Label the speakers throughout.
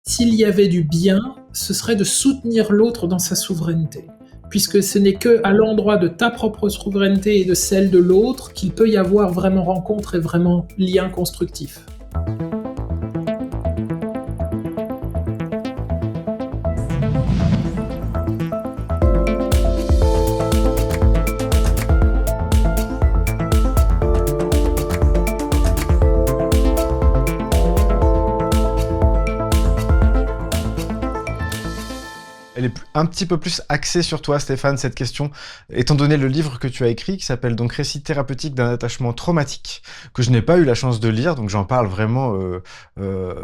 Speaker 1: S'il y avait du bien, ce serait de soutenir l'autre dans sa souveraineté. Puisque ce n'est qu'à l'endroit de ta propre souveraineté et de celle de l'autre qu'il peut y avoir vraiment rencontre et vraiment lien constructif.
Speaker 2: Elle est un petit peu plus axée sur toi, Stéphane, cette question, étant donné le livre que tu as écrit, qui s'appelle donc Récit thérapeutique d'un attachement traumatique, que je n'ai pas eu la chance de lire, donc j'en parle vraiment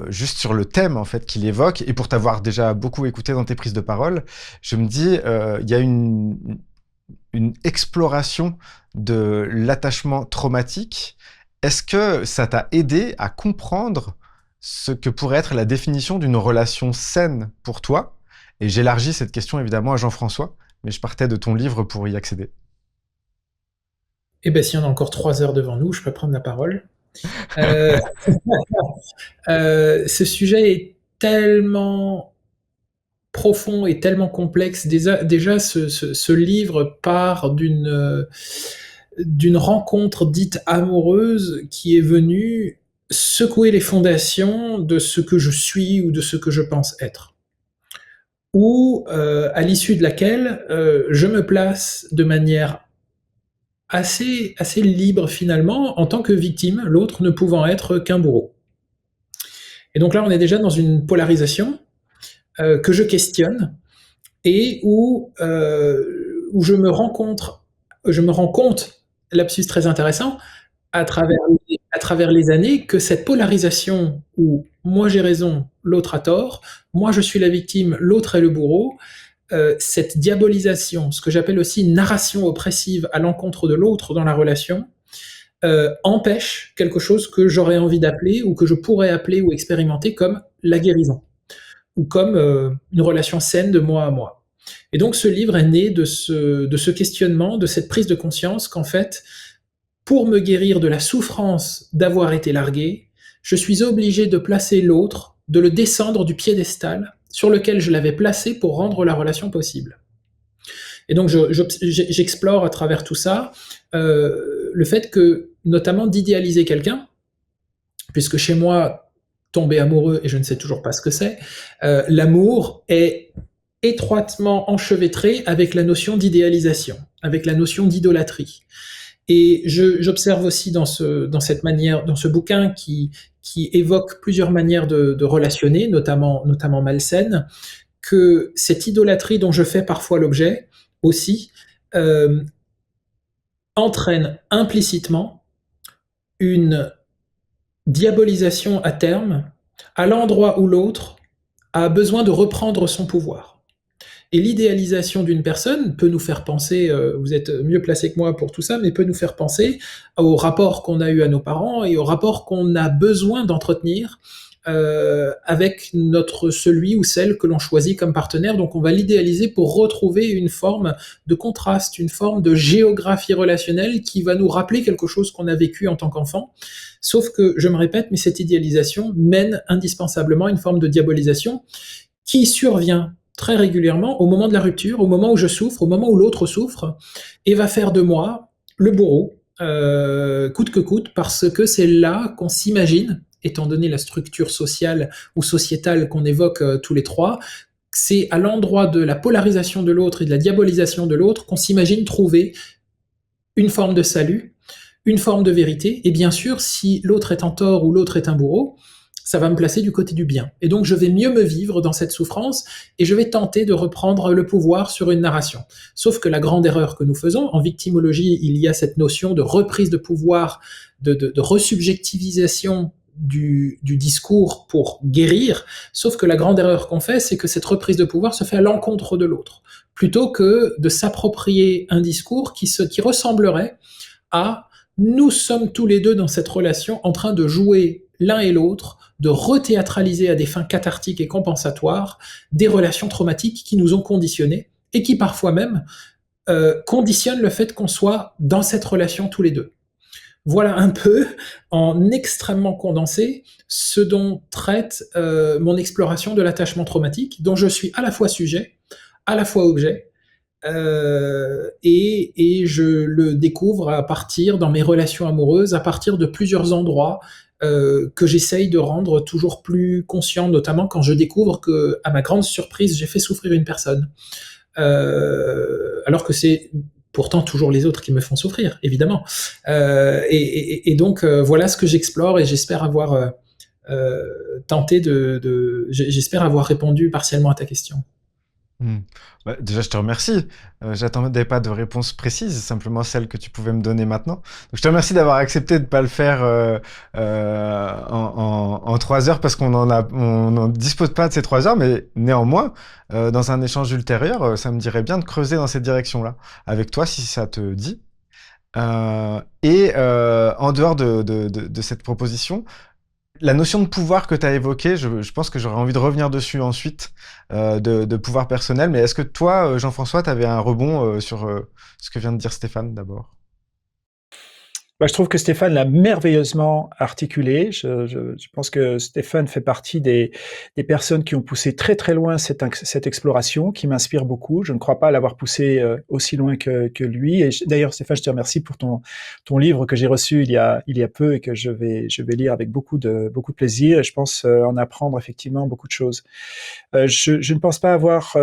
Speaker 2: juste sur le thème en fait qu'il évoque, et pour t'avoir déjà beaucoup écouté dans tes prises de parole, je me dis, il y a une exploration de l'attachement traumatique. Est-ce que ça t'a aidé à comprendre ce que pourrait être la définition d'une relation saine pour toi? Et j'élargis cette question évidemment à Jean-François, mais je partais de ton livre pour y accéder.
Speaker 1: Eh bien, s'il y en a encore 3 heures devant nous, je peux prendre la parole. Euh, ce sujet est tellement profond et tellement complexe. Déjà ce livre part d'une rencontre dite amoureuse qui est venue secouer les fondations de ce que je suis ou de ce que je pense être. Ou à l'issue de laquelle je me place de manière assez libre finalement en tant que victime, l'autre ne pouvant être qu'un bourreau. Et donc là, on est déjà dans une polarisation que je questionne et où je me rends compte, lapsus très intéressant, à travers les années, que cette polarisation où moi j'ai raison, l'autre a tort, moi je suis la victime, l'autre est le bourreau, cette diabolisation, ce que j'appelle aussi une narration oppressive à l'encontre de l'autre dans la relation, empêche quelque chose que j'aurais envie d'appeler ou que je pourrais appeler ou expérimenter comme la guérison ou comme une relation saine de moi à moi. Et donc ce livre est né de ce questionnement, de cette prise de conscience qu'en fait, pour me guérir de la souffrance d'avoir été largué, je suis obligé de placer l'autre, de le descendre du piédestal sur lequel je l'avais placé pour rendre la relation possible. Et donc j'explore à travers tout ça le fait que, notamment d'idéaliser quelqu'un, puisque chez moi, tomber amoureux, et je ne sais toujours pas ce que c'est, l'amour est étroitement enchevêtré avec la notion d'idéalisation, avec la notion d'idolâtrie. Et j'observe aussi dans cette manière, dans ce bouquin qui évoque plusieurs manières de relationner, notamment malsaines, que cette idolâtrie dont je fais parfois l'objet aussi euh, entraîne implicitement une diabolisation à terme à l'endroit où l'autre a besoin de reprendre son pouvoir. Et l'idéalisation d'une personne peut nous faire penser, vous êtes mieux placé que moi pour tout ça, mais peut nous faire penser au rapport qu'on a eu à nos parents et au rapport qu'on a besoin d'entretenir avec celui ou celle que l'on choisit comme partenaire. Donc on va l'idéaliser pour retrouver une forme de contraste, une forme de géographie relationnelle qui va nous rappeler quelque chose qu'on a vécu en tant qu'enfant. Sauf que, je me répète, mais cette idéalisation mène indispensablement à une forme de diabolisation qui survient très régulièrement au moment de la rupture, au moment où je souffre, au moment où l'autre souffre, et va faire de moi le bourreau, coûte que coûte, parce que c'est là qu'on s'imagine, étant donné la structure sociale ou sociétale qu'on évoque tous les trois, c'est à l'endroit de la polarisation de l'autre et de la diabolisation de l'autre qu'on s'imagine trouver une forme de salut, une forme de vérité, et bien sûr, si l'autre est en tort ou l'autre est un bourreau, ça va me placer du côté du bien. Et donc je vais mieux me vivre dans cette souffrance et je vais tenter de reprendre le pouvoir sur une narration. Sauf que la grande erreur que nous faisons, en victimologie, il y a cette notion de reprise de pouvoir, de resubjectivisation du discours pour guérir, sauf que la grande erreur qu'on fait, c'est que cette reprise de pouvoir se fait à l'encontre de l'autre, plutôt que de s'approprier un discours qui ressemblerait à nous sommes tous les deux dans cette relation en train de jouer l'un et l'autre, de rethéâtraliser à des fins cathartiques et compensatoires des relations traumatiques qui nous ont conditionnés et qui parfois même conditionnent le fait qu'on soit dans cette relation tous les deux. voilà un peu, en extrêmement condensé, ce dont traite mon exploration de l'attachement traumatique, dont je suis à la fois sujet, à la fois objet, et je le découvre à partir, dans mes relations amoureuses, à partir de plusieurs endroits que j'essaye de rendre toujours plus conscient, notamment quand je découvre que, à ma grande surprise, j'ai fait souffrir une personne. Alors que c'est pourtant toujours les autres qui me font souffrir, évidemment. Et donc, voilà ce que j'explore et j'espère avoir tenté j'espère avoir répondu partiellement à ta question.
Speaker 2: Hmm. Bah, déjà, je te remercie. J'attendais pas de réponse précise, simplement celle que tu pouvais me donner maintenant. Donc, je te remercie d'avoir accepté de pas le faire en 3 heures parce on n'en dispose pas de ces 3 heures, mais néanmoins, dans un échange ultérieur, ça me dirait bien de creuser dans cette direction-là avec toi si ça te dit. En dehors de cette proposition, la notion de pouvoir que tu as évoquée, je pense que j'aurais envie de revenir dessus ensuite, de pouvoir personnel. Mais est-ce que toi, Jean-François, tu avais un rebond sur ce que vient de dire Stéphane d'abord?
Speaker 3: Bah, je trouve que Stéphane l'a merveilleusement articulé. Je pense que Stéphane fait partie des personnes qui ont poussé très très loin cette exploration, qui m'inspire beaucoup. Je ne crois pas l'avoir poussé aussi loin que lui. D'ailleurs, Stéphane, je te remercie pour ton livre que j'ai reçu il y a peu et que je vais lire avec beaucoup de plaisir. Et je pense en apprendre effectivement beaucoup de choses. Je ne pense pas avoir,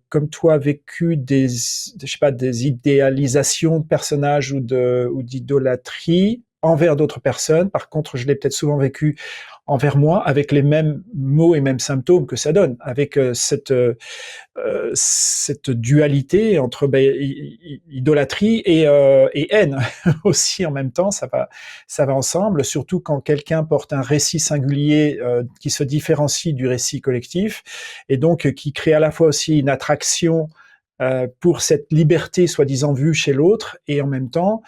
Speaker 3: comme toi, vécu je sais pas, des idéalisations de personnages ou d'idolâtrie envers d'autres personnes. Par contre, je l'ai peut-être souvent vécu envers moi, avec les mêmes mots et mêmes symptômes que ça donne, avec cette dualité entre idolâtrie et haine aussi en même temps. Ça va ensemble, surtout quand quelqu'un porte un récit singulier qui se différencie du récit collectif et donc qui crée à la fois aussi une attraction pour cette liberté soi-disant vue chez l'autre et en même temps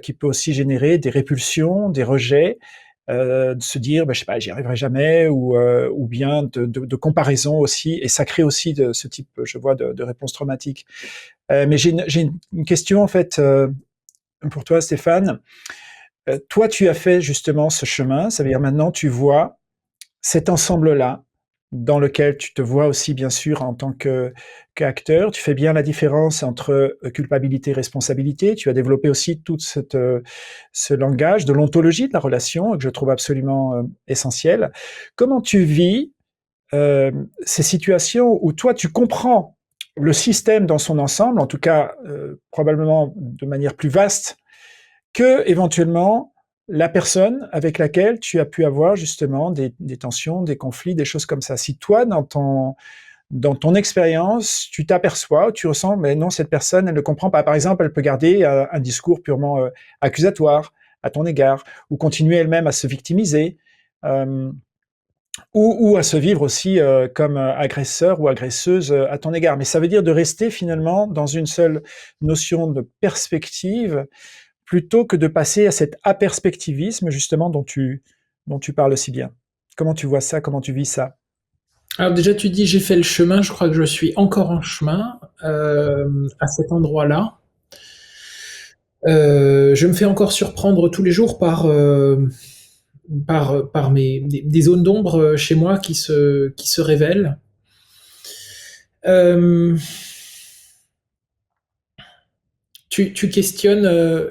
Speaker 3: qui peut aussi générer des répulsions, des rejets, de se dire, je sais pas, j'y arriverai jamais, ou bien de comparaison aussi, et ça crée aussi de ce type, je vois, de réponse traumatique. Mais j'ai une question en fait pour toi, Stéphane. Toi, tu as fait justement ce chemin, ça veut dire maintenant tu vois cet ensemble-là, dans lequel tu te vois aussi bien sûr en tant qu'acteur, tu fais bien la différence entre culpabilité et responsabilité. Tu as développé aussi tout ce langage de l'ontologie de la relation que je trouve absolument essentiel. Comment tu vis ces situations où toi tu comprends le système dans son ensemble, en tout cas probablement de manière plus vaste que éventuellement la personne avec laquelle tu as pu avoir justement des tensions, des conflits, des choses comme ça. Si toi, dans ton expérience, tu t'aperçois, tu ressens, mais non, cette personne, elle ne comprend pas. Par exemple, elle peut garder un discours purement accusatoire à ton égard, ou continuer elle-même à se victimiser, euh, ou à se vivre aussi comme agresseur ou agresseuse à ton égard. Mais ça veut dire de rester finalement dans une seule notion de perspective plutôt que de passer à cet aperspectivisme justement dont tu parles si bien. Comment tu vois ça? Comment tu vis ça?
Speaker 1: Alors déjà, tu dis j'ai fait le chemin, je crois que je suis encore en chemin à cet endroit-là. Je me fais encore surprendre tous les jours par des zones d'ombre chez moi qui se révèlent. Euh, tu questionnes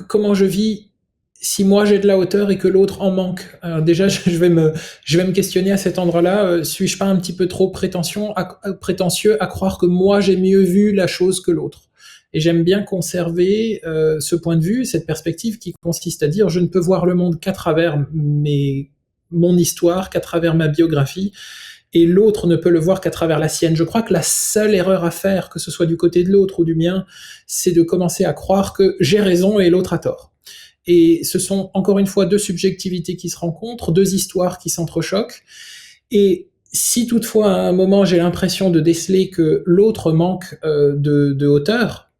Speaker 1: comment je vis si moi j'ai de la hauteur et que l'autre en manque. Alors déjà, je vais me questionner à cet endroit-là. Suis-je pas un petit peu trop prétentieux à croire que moi j'ai mieux vu la chose que l'autre? Et j'aime bien conserver ce point de vue, cette perspective qui consiste à dire je ne peux voir le monde qu'à travers mon histoire, qu'à travers ma biographie, et l'autre ne peut le voir qu'à travers la sienne. Je crois que la seule erreur à faire, que ce soit du côté de l'autre ou du mien, c'est de commencer à croire que j'ai raison et l'autre a tort. Et ce sont encore une fois deux subjectivités qui se rencontrent, deux histoires qui s'entrechoquent. Et si toutefois à un moment j'ai l'impression de déceler que l'autre manque de hauteur,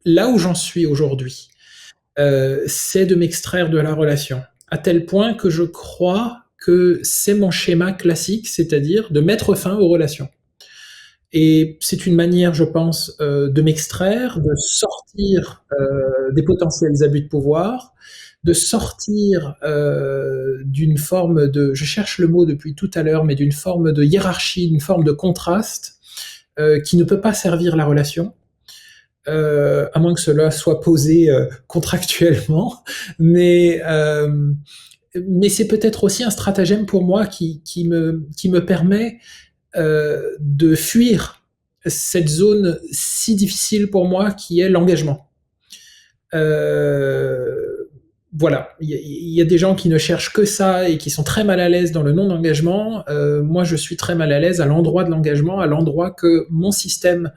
Speaker 1: là où j'en suis aujourd'hui, c'est de m'extraire de la relation. À tel point que je crois que c'est mon schéma classique, c'est-à-dire de mettre fin aux relations. Et c'est une manière, je pense, de m'extraire, de sortir des potentiels abus de pouvoir, de sortir d'une forme de, je cherche le mot depuis tout à l'heure, mais d'une forme de hiérarchie, d'une forme de contraste qui ne peut pas servir la relation. À moins que cela soit posé contractuellement, mais mais c'est peut-être aussi un stratagème pour moi qui me permet de fuir cette zone si difficile pour moi qui est l'engagement. Voilà, il y a des gens qui ne cherchent que ça et qui sont très mal à l'aise dans le non-engagement. Moi, je suis très mal à l'aise à l'endroit de l'engagement, à l'endroit que mon système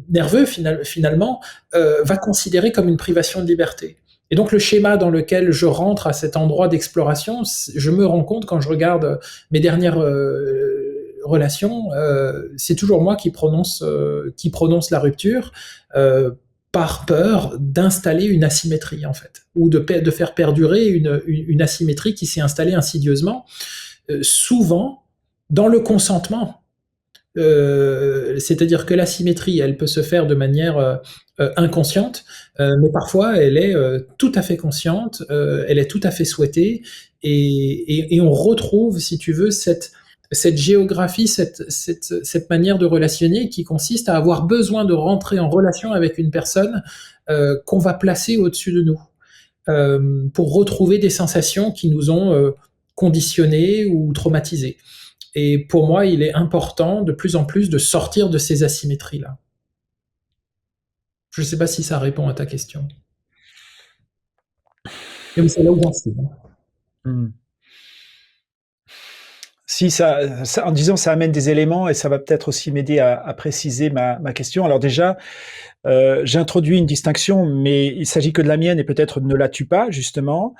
Speaker 1: nerveux finalement va considérer comme une privation de liberté. Et donc le schéma dans lequel je rentre à cet endroit d'exploration, je me rends compte quand je regarde mes dernières relations, c'est toujours moi qui prononce la rupture par peur d'installer une asymétrie en fait, ou de faire perdurer une asymétrie qui s'est installée insidieusement, souvent dans le consentement. C'est-à-dire que l'asymétrie, elle peut se faire de manière inconsciente, mais parfois elle est tout à fait consciente, elle est tout à fait souhaitée, et on retrouve, si tu veux, cette géographie, cette manière de relationner qui consiste à avoir besoin de rentrer en relation avec une personne qu'on va placer au-dessus de nous, pour retrouver des sensations qui nous ont conditionnés ou traumatisés. Et pour moi, il est important de plus en plus de sortir de ces asymétries-là. Je ne sais pas si ça répond à ta question. Mais c'est là où j'en suis.
Speaker 3: Si en disant ça amène des éléments et ça va peut-être aussi m'aider à préciser ma question. Alors déjà, j'ai introduit une distinction, mais il s'agit que de la mienne et peut-être ne la tue pas justement,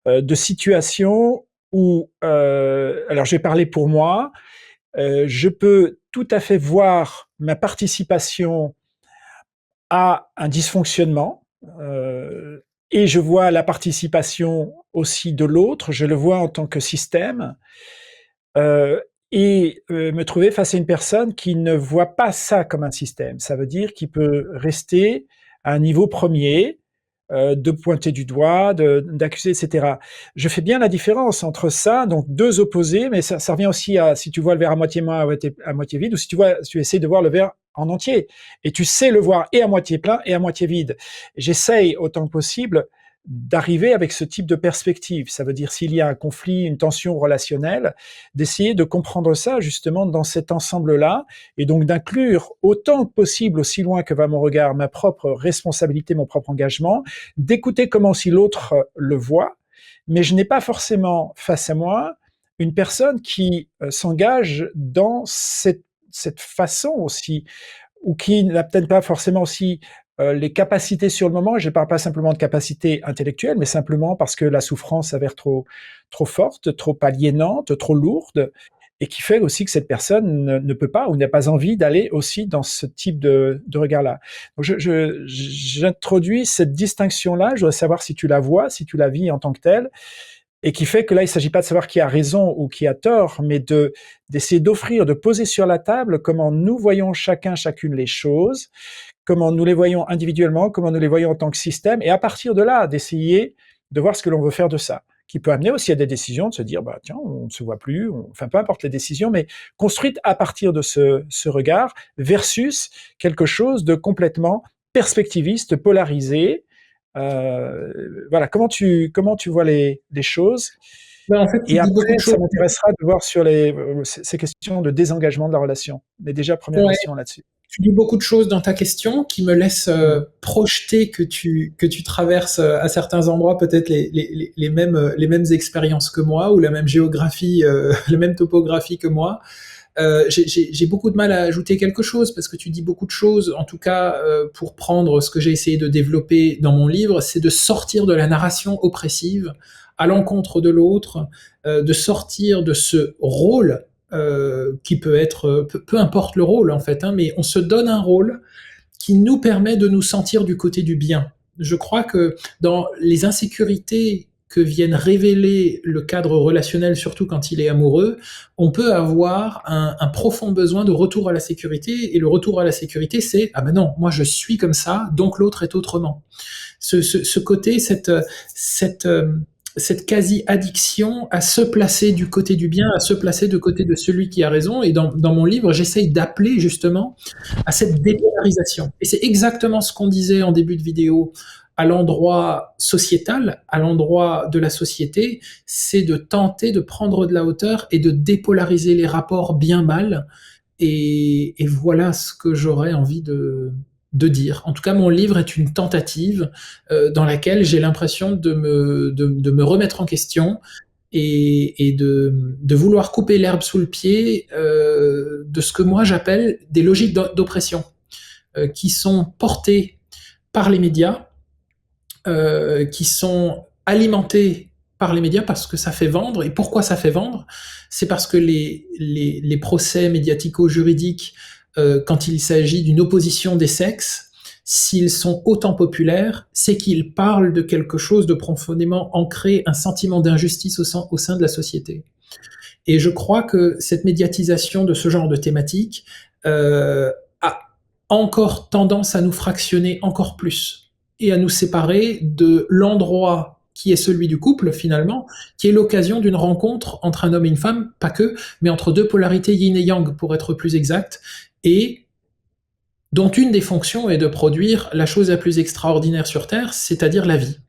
Speaker 3: de situations où, alors je vais parler pour moi, je peux tout à fait voir ma participation à un dysfonctionnement, et je vois la participation aussi de l'autre, je le vois en tant que système, me trouver face à une personne qui ne voit pas ça comme un système. Ça veut dire qu'il peut rester à un niveau premier, de pointer du doigt, d'accuser, etc. Je fais bien la différence entre ça, donc deux opposés, mais ça revient aussi à si tu vois le verre à moitié plein, à moitié vide, ou si tu essaies de voir le verre en entier, et tu sais le voir et à moitié plein et à moitié vide. J'essaye autant que possible d'arriver avec ce type de perspective. Ça veut dire s'il y a un conflit, une tension relationnelle, d'essayer de comprendre ça justement dans cet ensemble-là, et donc d'inclure autant que possible, aussi loin que va mon regard, ma propre responsabilité, mon propre engagement, d'écouter comment aussi l'autre le voit, mais je n'ai pas forcément face à moi une personne qui s'engage dans cette façon aussi, ou qui n'a peut-être pas forcément aussi les capacités sur le moment, je ne parle pas simplement de capacités intellectuelles, mais simplement parce que la souffrance s'avère trop forte, trop aliénante, trop lourde, et qui fait aussi que cette personne ne peut pas ou n'a pas envie d'aller aussi dans ce type de regard-là. Donc j'introduis cette distinction-là, je voudrais savoir si tu la vois, si tu la vis en tant que telle, et qui fait que là, il ne s'agit pas de savoir qui a raison ou qui a tort, mais d'essayer d'offrir, de poser sur la table comment nous voyons chacune les choses, comment nous les voyons individuellement, comment nous les voyons en tant que système, et à partir de là, d'essayer de voir ce que l'on veut faire de ça, qui peut amener aussi à des décisions, de se dire, bah tiens, on ne se voit plus, enfin peu importe les décisions, mais construites à partir de ce regard, versus quelque chose de complètement perspectiviste, polarisé. Voilà, comment tu vois les choses?
Speaker 1: Ben, en fait,
Speaker 3: Et après, ça m'intéressera de voir sur ces questions de désengagement de la relation. Mais déjà, première question là-dessus.
Speaker 1: Tu dis beaucoup de choses dans ta question qui me laissent projeter que tu traverses à certains endroits peut-être les mêmes expériences que moi, ou la même géographie, la même topographie que moi. J'ai beaucoup de mal à ajouter quelque chose parce que tu dis beaucoup de choses. En tout cas, pour prendre ce que j'ai essayé de développer dans mon livre, c'est de sortir de la narration oppressive à l'encontre de l'autre, de sortir de ce rôle qui peut être, peu importe le rôle en fait, hein, mais on se donne un rôle qui nous permet de nous sentir du côté du bien. Je crois que dans les insécurités que vienne révéler le cadre relationnel, surtout quand il est amoureux, on peut avoir un profond besoin de retour à la sécurité, et le retour à la sécurité, c'est « Ah ben non, moi je suis comme ça, donc l'autre est autrement ». Ce côté, cette quasi-addiction à se placer du côté du bien, à se placer du côté de celui qui a raison. Et dans mon livre, j'essaye d'appeler justement à cette dépolarisation. Et c'est exactement ce qu'on disait en début de vidéo à l'endroit sociétal, à l'endroit de la société, c'est de tenter de prendre de la hauteur et de dépolariser les rapports bien-mal. Et voilà ce que j'aurais envie de dire. En tout cas, mon livre est une tentative dans laquelle j'ai l'impression de me remettre en question et de vouloir couper l'herbe sous le pied de ce que moi j'appelle des logiques d'oppression qui sont portées par les médias, qui sont alimentées par les médias parce que ça fait vendre. Et pourquoi ça fait vendre? C'est parce que les procès médiatico-juridiques, quand il s'agit d'une opposition des sexes, s'ils sont autant populaires, c'est qu'ils parlent de quelque chose de profondément ancré, un sentiment d'injustice au sein de la société. Et je crois que cette médiatisation de ce genre de thématique a encore tendance à nous fractionner encore plus et à nous séparer de l'endroit qui est celui du couple finalement, qui est l'occasion d'une rencontre entre un homme et une femme, pas que, mais entre deux polarités yin et yang pour être plus exact, et dont une des fonctions est de produire la chose la plus extraordinaire sur Terre, c'est-à-dire la vie.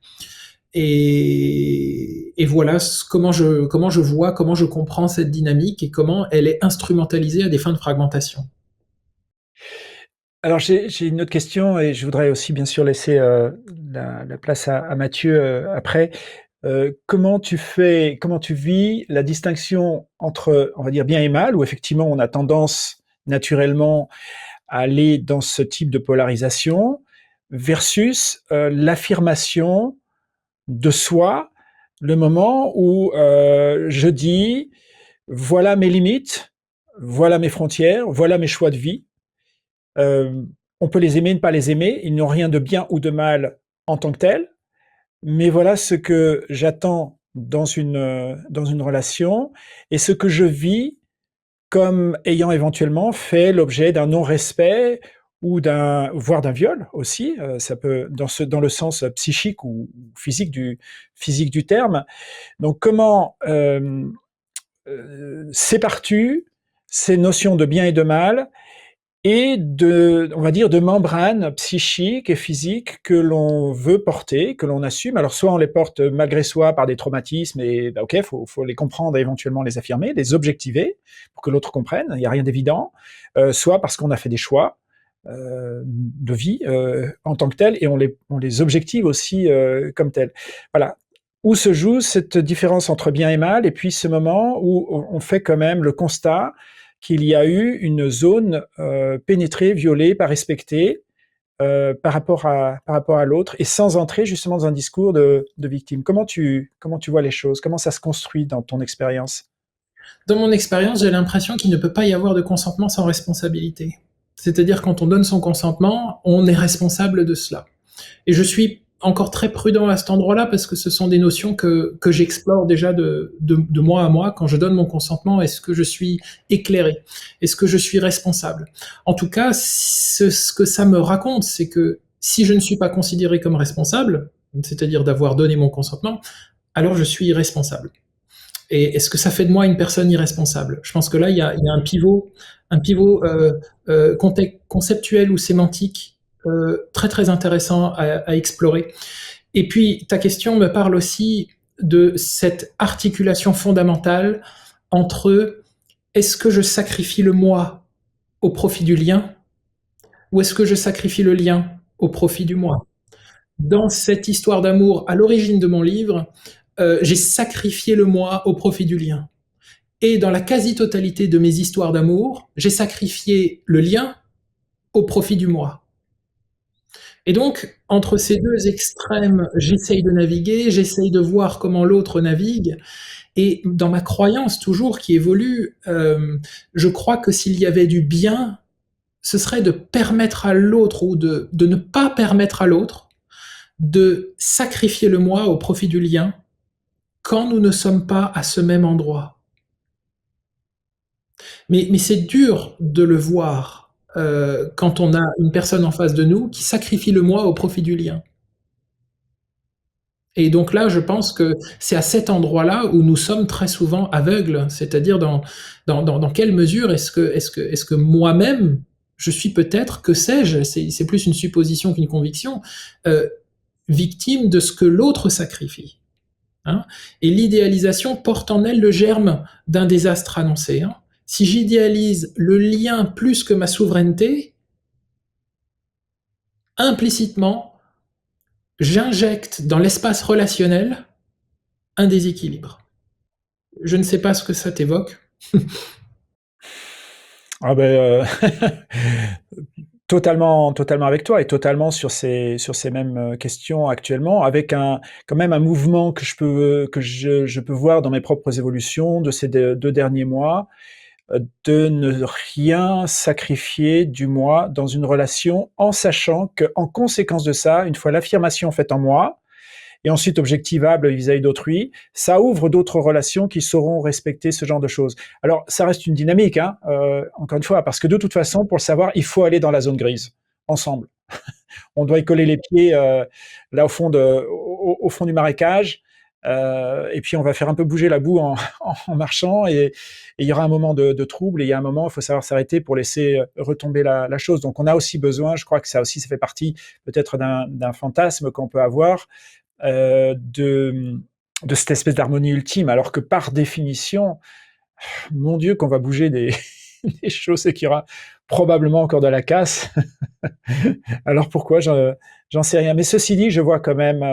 Speaker 1: Et voilà comment je vois, comment je comprends cette dynamique et comment elle est instrumentalisée à des fins de fragmentation.
Speaker 3: Alors j'ai une autre question et je voudrais aussi bien sûr laisser la place à Mathieu après. Comment tu vis la distinction entre, on va dire, bien et mal, où effectivement on a tendance naturellement à aller dans ce type de polarisation, versus l'affirmation de soi, le moment où je dis voilà mes limites, voilà mes frontières, voilà mes choix de vie. On peut les aimer, ne pas les aimer, ils n'ont rien de bien ou de mal en tant que tel, mais voilà ce que j'attends dans une relation et ce que je vis comme ayant éventuellement fait l'objet d'un non-respect ou voire d'un viol aussi, ça peut dans le sens psychique ou physique du terme. Donc comment sépares-tu ces notions de bien et de mal et on va dire, de membranes psychiques et physiques que l'on veut porter, que l'on assume. Alors, soit on les porte malgré soi par des traumatismes et, ok, faut les comprendre et éventuellement les affirmer, les objectiver pour que l'autre comprenne. Il n'y a rien d'évident. Soit parce qu'on a fait des choix de vie en tant que tel et on les objective aussi comme tel. Voilà. Où se joue cette différence entre bien et mal et puis ce moment où on fait quand même le constat qu'il y a eu une zone pénétrée, violée, pas respectée par rapport à l'autre, et sans entrer justement dans un discours de victime. Comment tu vois les choses? Comment ça se construit dans ton expérience?
Speaker 1: Dans mon expérience, j'ai l'impression qu'il ne peut pas y avoir de consentement sans responsabilité. C'est-à-dire quand on donne son consentement, on est responsable de cela. Et je suis encore très prudent à cet endroit-là parce que ce sont des notions que j'explore déjà de mois à mois. Quand je donne mon consentement, est-ce que je suis éclairé? Est-ce que je suis responsable? En tout cas, ce que ça me raconte, c'est que si je ne suis pas considéré comme responsable, c'est-à-dire d'avoir donné mon consentement, alors je suis irresponsable. Et est-ce que ça fait de moi une personne irresponsable? Je pense que là, il y a un pivot conceptuel ou sémantique très très intéressant à explorer. Et puis, ta question me parle aussi de cette articulation fondamentale entre est-ce que je sacrifie le moi au profit du lien ou est-ce que je sacrifie le lien au profit du moi? Dans cette histoire d'amour, à l'origine de mon livre, j'ai sacrifié le moi au profit du lien. Et dans la quasi-totalité de mes histoires d'amour, j'ai sacrifié le lien au profit du moi. Et donc, entre ces deux extrêmes, j'essaye de naviguer, j'essaye de voir comment l'autre navigue. Et dans ma croyance toujours qui évolue, je crois que s'il y avait du bien, ce serait de permettre à l'autre ou de ne pas permettre à l'autre de sacrifier le moi au profit du lien quand nous ne sommes pas à ce même endroit. Mais c'est dur de le voir quand on a une personne en face de nous qui sacrifie le moi au profit du lien. Et donc là, je pense que c'est à cet endroit-là où nous sommes très souvent aveugles, c'est-à-dire dans quelle mesure est-ce que moi-même, je suis peut-être, que sais-je, c'est plus une supposition qu'une conviction, victime de ce que l'autre sacrifie. Hein. Et l'idéalisation porte en elle le germe d'un désastre annoncé. Hein. Si j'idéalise le lien plus que ma souveraineté, implicitement, j'injecte dans l'espace relationnel un déséquilibre. Je ne sais pas ce que ça t'évoque.
Speaker 3: Ah ben, totalement avec toi et totalement sur ces mêmes, questions actuellement avec quand même un mouvement que je peux voir dans mes propres évolutions de ces 2 derniers mois, de ne rien sacrifier du moi dans une relation en sachant qu'en conséquence de ça, une fois l'affirmation faite en moi, et ensuite objectivable vis-à-vis d'autrui, ça ouvre d'autres relations qui sauront respecter ce genre de choses. Alors, ça reste une dynamique, hein, encore une fois, parce que de toute façon, pour le savoir, il faut aller dans la zone grise, ensemble. On doit y coller les pieds là au fond du marécage, et puis on va faire un peu bouger la boue en marchant, et il y aura un moment de trouble, et il y a un moment, il faut savoir s'arrêter pour laisser retomber la chose. Donc on a aussi besoin, je crois que ça aussi, ça fait partie peut-être d'un fantasme qu'on peut avoir, de cette espèce d'harmonie ultime, alors que par définition, mon Dieu, qu'on va bouger des choses et qu'il y aura probablement encore de la casse. Alors pourquoi? J'en sais rien. Mais ceci dit, je vois quand même,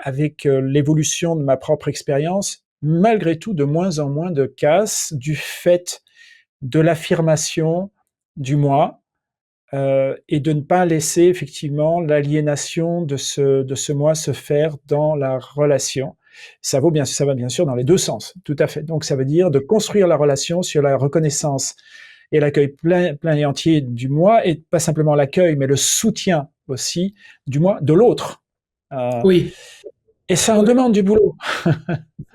Speaker 3: avec l'évolution de ma propre expérience, malgré tout, de moins en moins de casse du fait de l'affirmation du moi, et de ne pas laisser effectivement l'aliénation de ce moi se faire dans la relation. Ça va bien sûr dans les 2 sens, tout à fait. Donc ça veut dire de construire la relation sur la reconnaissance et l'accueil plein et entier du moi, et pas simplement l'accueil, mais le soutien aussi du moi, de l'autre. Heu
Speaker 1: Oui,
Speaker 3: et ça en
Speaker 1: ouais,
Speaker 3: demande du boulot.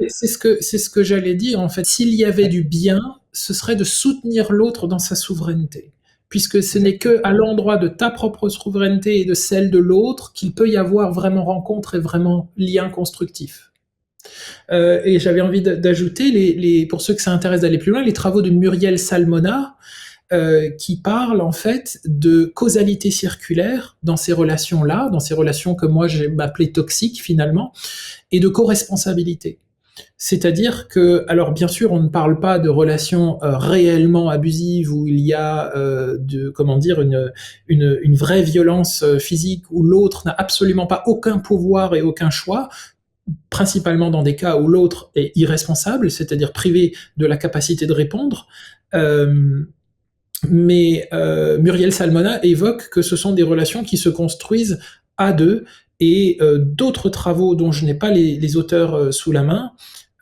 Speaker 1: c'est ce que j'allais dire en fait. S'il y avait du bien, ce serait de soutenir l'autre dans sa souveraineté, puisque ce n'est que à l'endroit de ta propre souveraineté et de celle de l'autre qu'il peut y avoir vraiment rencontre et vraiment lien constructif. Et j'avais envie d'ajouter, pour ceux que ça intéresse d'aller plus loin, les travaux de Muriel Salmona, qui parlent en fait de causalité circulaire dans ces relations-là, dans ces relations que moi j'ai appelées toxiques finalement, et de co-responsabilité. C'est-à-dire que, alors bien sûr, on ne parle pas de relations réellement abusives où il y a comment dire, une vraie violence physique où l'autre n'a absolument pas aucun pouvoir et aucun choix, principalement dans des cas où l'autre est irresponsable, c'est-à-dire privé de la capacité de répondre. Mais Muriel Salmona évoque que ce sont des relations qui se construisent à deux, et d'autres travaux dont je n'ai pas les auteurs sous la main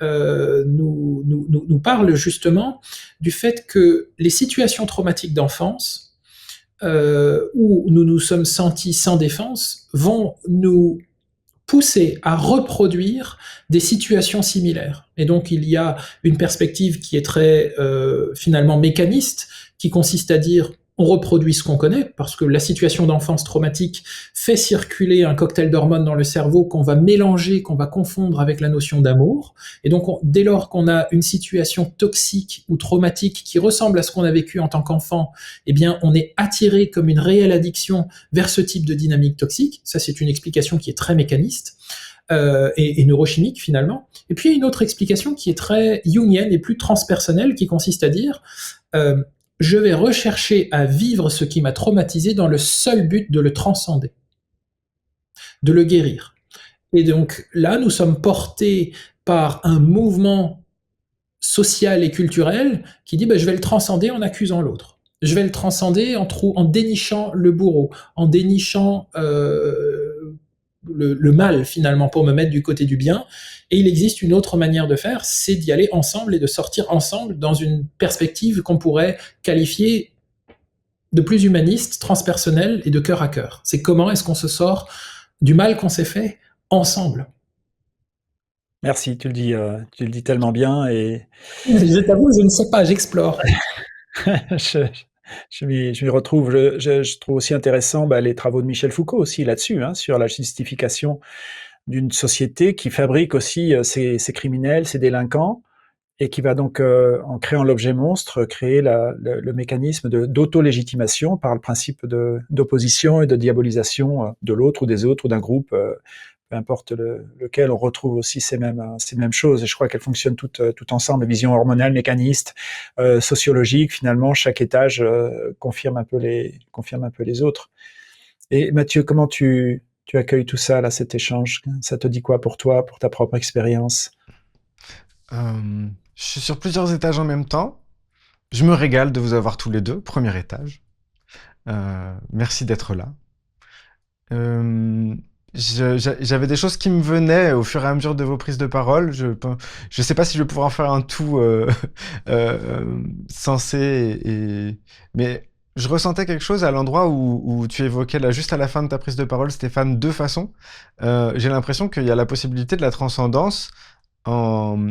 Speaker 1: nous parlent justement du fait que les situations traumatiques d'enfance où nous nous sommes sentis sans défense vont nous pousser à reproduire des situations similaires. Et donc il y a une perspective qui est très finalement mécaniste, qui consiste à dire on reproduit ce qu'on connaît, parce que la situation d'enfance traumatique fait circuler un cocktail d'hormones dans le cerveau qu'on va mélanger, qu'on va confondre avec la notion d'amour. Et donc dès lors qu'on a une situation toxique ou traumatique qui ressemble à ce qu'on a vécu en tant qu'enfant, eh bien on est attiré comme une réelle addiction vers ce type de dynamique toxique. Ça, c'est une explication qui est très mécaniste et neurochimique finalement. Et puis il y a une autre explication qui est très jungienne et plus transpersonnelle, qui consiste à dire je vais rechercher à vivre ce qui m'a traumatisé dans le seul but de le transcender, de le guérir. Et donc là, nous sommes portés par un mouvement social et culturel qui dit je vais le transcender en accusant l'autre. Je vais le transcender en dénichant le bourreau, en dénichant le mal finalement pour me mettre du côté du bien. Et il existe une autre manière de faire, c'est d'y aller ensemble et de sortir ensemble dans une perspective qu'on pourrait qualifier de plus humaniste, transpersonnelle et de cœur à cœur. C'est comment est-ce qu'on se sort du mal qu'on s'est fait ensemble.
Speaker 3: Merci, tu le dis tellement bien et
Speaker 1: Je t'avoue, je ne sais pas, j'explore.
Speaker 3: je je m'y retrouve. Je trouve aussi intéressant, bah, les travaux de Michel Foucault aussi là-dessus, hein, sur la justification d'une société qui fabrique aussi, ses criminels, ses délinquants et qui va donc, en créant l'objet monstre, créer le mécanisme d'auto-légitimation par le principe d'opposition et de diabolisation, de l'autre ou des autres ou d'un groupe, peu importe lequel, on retrouve aussi ces mêmes choses. Et je crois qu'elles fonctionnent toutes ensemble. Vision hormonale, mécaniste, sociologique. Finalement, chaque étage confirme un peu les autres. Et Mathieu, comment tu accueilles tout ça, là, cet échange? Ça te dit quoi pour toi, pour ta propre expérience?
Speaker 2: Je suis sur plusieurs étages en même temps. Je me régale de vous avoir tous les deux, premier étage. Merci d'être là. Euh, J'avais des choses qui me venaient au fur et à mesure de vos prises de parole. Je sais pas si je vais pouvoir en faire un tout sensé, mais je ressentais quelque chose à l'endroit où tu évoquais là, juste à la fin de ta prise de parole, Stéphane, deux façons. J'ai l'impression qu'il y a la possibilité de la transcendance en,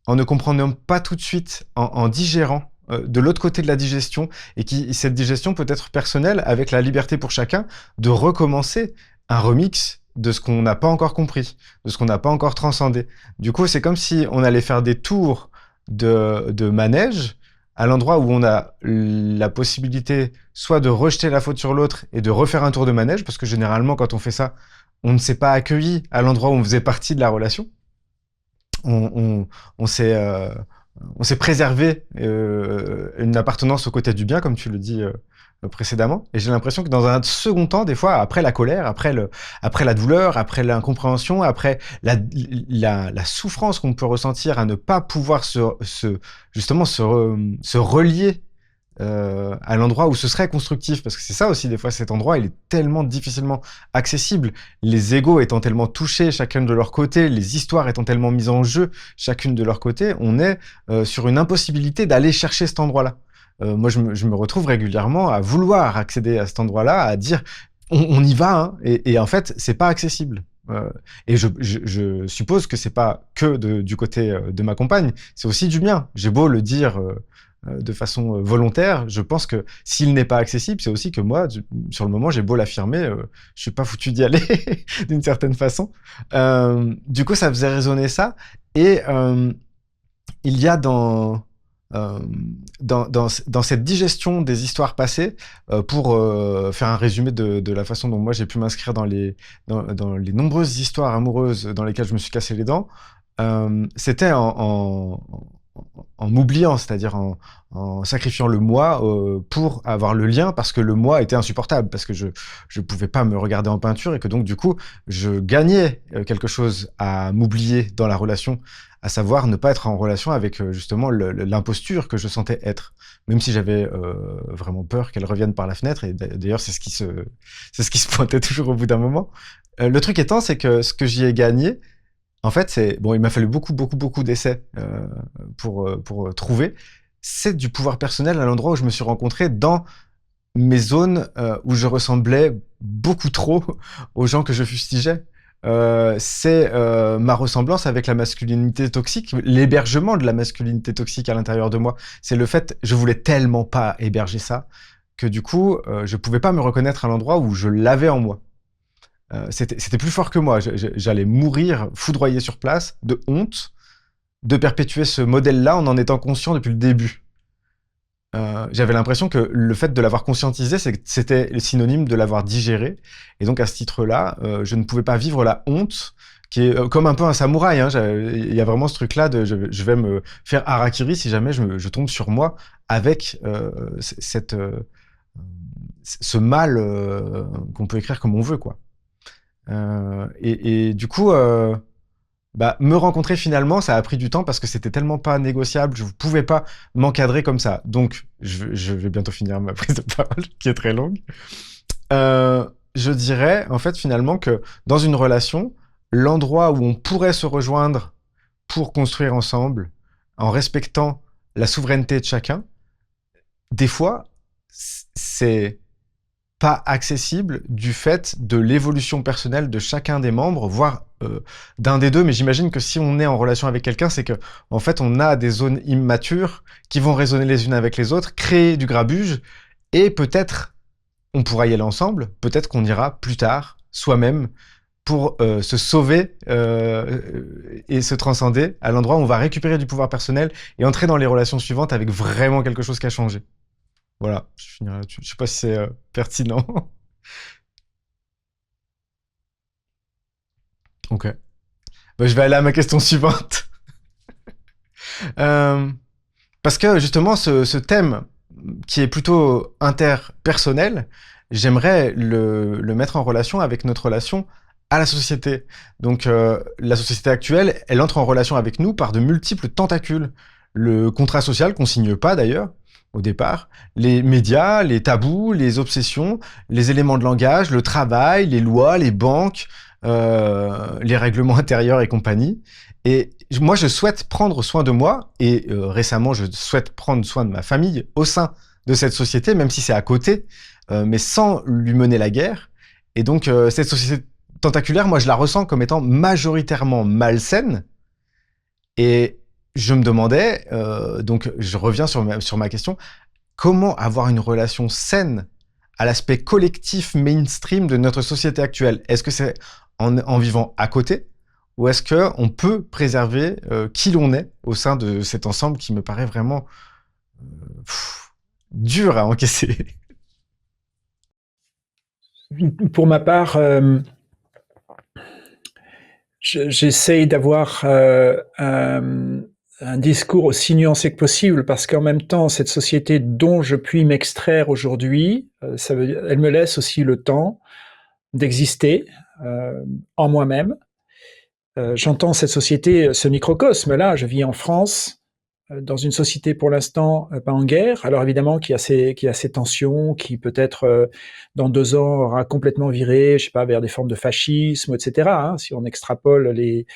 Speaker 2: en ne comprenant pas tout de suite, en digérant de l'autre côté de la digestion, et cette digestion peut être personnelle, avec la liberté pour chacun de recommencer un remix de ce qu'on n'a pas encore compris, de ce qu'on n'a pas encore transcendé. Du coup, c'est comme si on allait faire des tours de manège à l'endroit où on a la possibilité soit de rejeter la faute sur l'autre et de refaire un tour de manège, parce que généralement, quand on fait ça, on ne s'est pas accueilli à l'endroit où on faisait partie de la relation. On, on, on s'est on s'est préservé une appartenance au côté du bien, comme tu le dis précédemment. Et j'ai l'impression que dans un second temps, des fois, après la colère, après la douleur, après l'incompréhension, après la souffrance qu'on peut ressentir à ne pas pouvoir justement se relier à l'endroit où ce serait constructif, parce que c'est ça aussi, des fois, cet endroit, il est tellement difficilement accessible, les égos étant tellement touchés, chacun de leur côté, les histoires étant tellement mises en jeu, chacune de leur côté, on est sur une impossibilité d'aller chercher cet endroit-là. Moi, je me retrouve régulièrement à vouloir accéder à cet endroit-là, à dire, on y va, hein, et en fait, c'est pas accessible. Et je suppose que c'est pas que du côté de ma compagne, c'est aussi du mien. J'ai beau le dire de façon volontaire, je pense que s'il n'est pas accessible, c'est aussi que moi, sur le moment, j'ai beau l'affirmer, je suis pas foutu d'y aller d'une certaine façon. Du coup, ça faisait résonner ça. Et il y a dans cette digestion des histoires passées, pour faire un résumé de la façon dont moi j'ai pu m'inscrire dans les nombreuses histoires amoureuses dans lesquelles je me suis cassé les dents, c'était en m'oubliant, c'est-à-dire en sacrifiant le moi pour avoir le lien, parce que le moi était insupportable, parce que je pouvais pas me regarder en peinture, et que donc du coup je gagnais quelque chose à m'oublier dans la relation, à savoir ne pas être en relation avec justement l'imposture que je sentais être, même si j'avais vraiment peur qu'elle revienne par la fenêtre, et d'ailleurs c'est ce qui se pointait toujours au bout d'un moment. Le truc étant, c'est que ce que j'y ai gagné, en fait, il m'a fallu beaucoup d'essais pour trouver. C'est du pouvoir personnel à l'endroit où je me suis rencontré dans mes zones où je ressemblais beaucoup trop aux gens que je fustigeais. C'est ma ressemblance avec la masculinité toxique, l'hébergement de la masculinité toxique à l'intérieur de moi. C'est le fait, je voulais tellement pas héberger ça, que du coup, je pouvais pas me reconnaître à l'endroit où je l'avais en moi. C'était plus fort que moi. J'allais mourir foudroyé sur place, de honte, de perpétuer ce modèle-là en étant conscient depuis le début. J'avais l'impression que le fait de l'avoir conscientisé, c'était le synonyme de l'avoir digéré. Et donc à ce titre-là, je ne pouvais pas vivre la honte, qui est comme un peu un samouraï. Hein. Il y a vraiment ce truc-là de je vais me faire harakiri si jamais je tombe sur moi avec ce mal qu'on peut écrire comme on veut, quoi. Et du coup, me rencontrer finalement, ça a pris du temps parce que c'était tellement pas négociable, je ne pouvais pas m'encadrer comme ça. Donc, je vais bientôt finir ma prise de parole, qui est très longue. Je dirais, en fait, finalement, que dans une relation, l'endroit où on pourrait se rejoindre pour construire ensemble, en respectant la souveraineté de chacun, des fois, c'est pas accessible du fait de l'évolution personnelle de chacun des membres, voire d'un des deux. Mais j'imagine que si on est en relation avec quelqu'un, c'est que en fait on a des zones immatures qui vont résonner les unes avec les autres, créer du grabuge, et peut-être on pourra y aller ensemble, peut-être qu'on ira plus tard soi-même pour se sauver et se transcender à l'endroit où on va récupérer du pouvoir personnel et entrer dans les relations suivantes avec vraiment quelque chose qui a changé. Voilà, je finirai là-dessus. Je sais pas si c'est pertinent. Ok. Bah, je vais aller à ma question suivante. Euh, Parce que justement, ce thème qui est plutôt interpersonnel, j'aimerais le mettre en relation avec notre relation à la société. Donc, la société actuelle, elle entre en relation avec nous par de multiples tentacules. Le contrat social qu'on signe pas d'ailleurs, au départ, les médias, les tabous, les obsessions, les éléments de langage, le travail, les lois, les banques, les règlements intérieurs et compagnie. Et moi, je souhaite prendre soin de moi, et récemment, je souhaite prendre soin de ma famille au sein de cette société, même si c'est à côté, mais sans lui mener la guerre. Et donc, cette société tentaculaire, moi, je la ressens comme étant majoritairement malsaine. Et je me demandais, donc je reviens sur ma question, comment avoir une relation saine à l'aspect collectif mainstream de notre société actuelle? Est-ce que c'est en vivant à côté? Ou est-ce qu'on peut préserver qui l'on est au sein de cet ensemble qui me paraît vraiment dur à encaisser?
Speaker 3: Pour ma part, j'essaye d'avoir un discours aussi nuancé que possible, parce qu'en même temps, cette société dont je puis m'extraire aujourd'hui, elle me laisse aussi le temps d'exister en moi-même. J'entends cette société, ce microcosme-là. Je vis en France, dans une société pour l'instant pas en guerre. Alors évidemment qui a ces tensions, qui peut-être dans 2 ans aura complètement viré, je sais pas, vers des formes de fascisme, etc. Hein. Si on extrapole les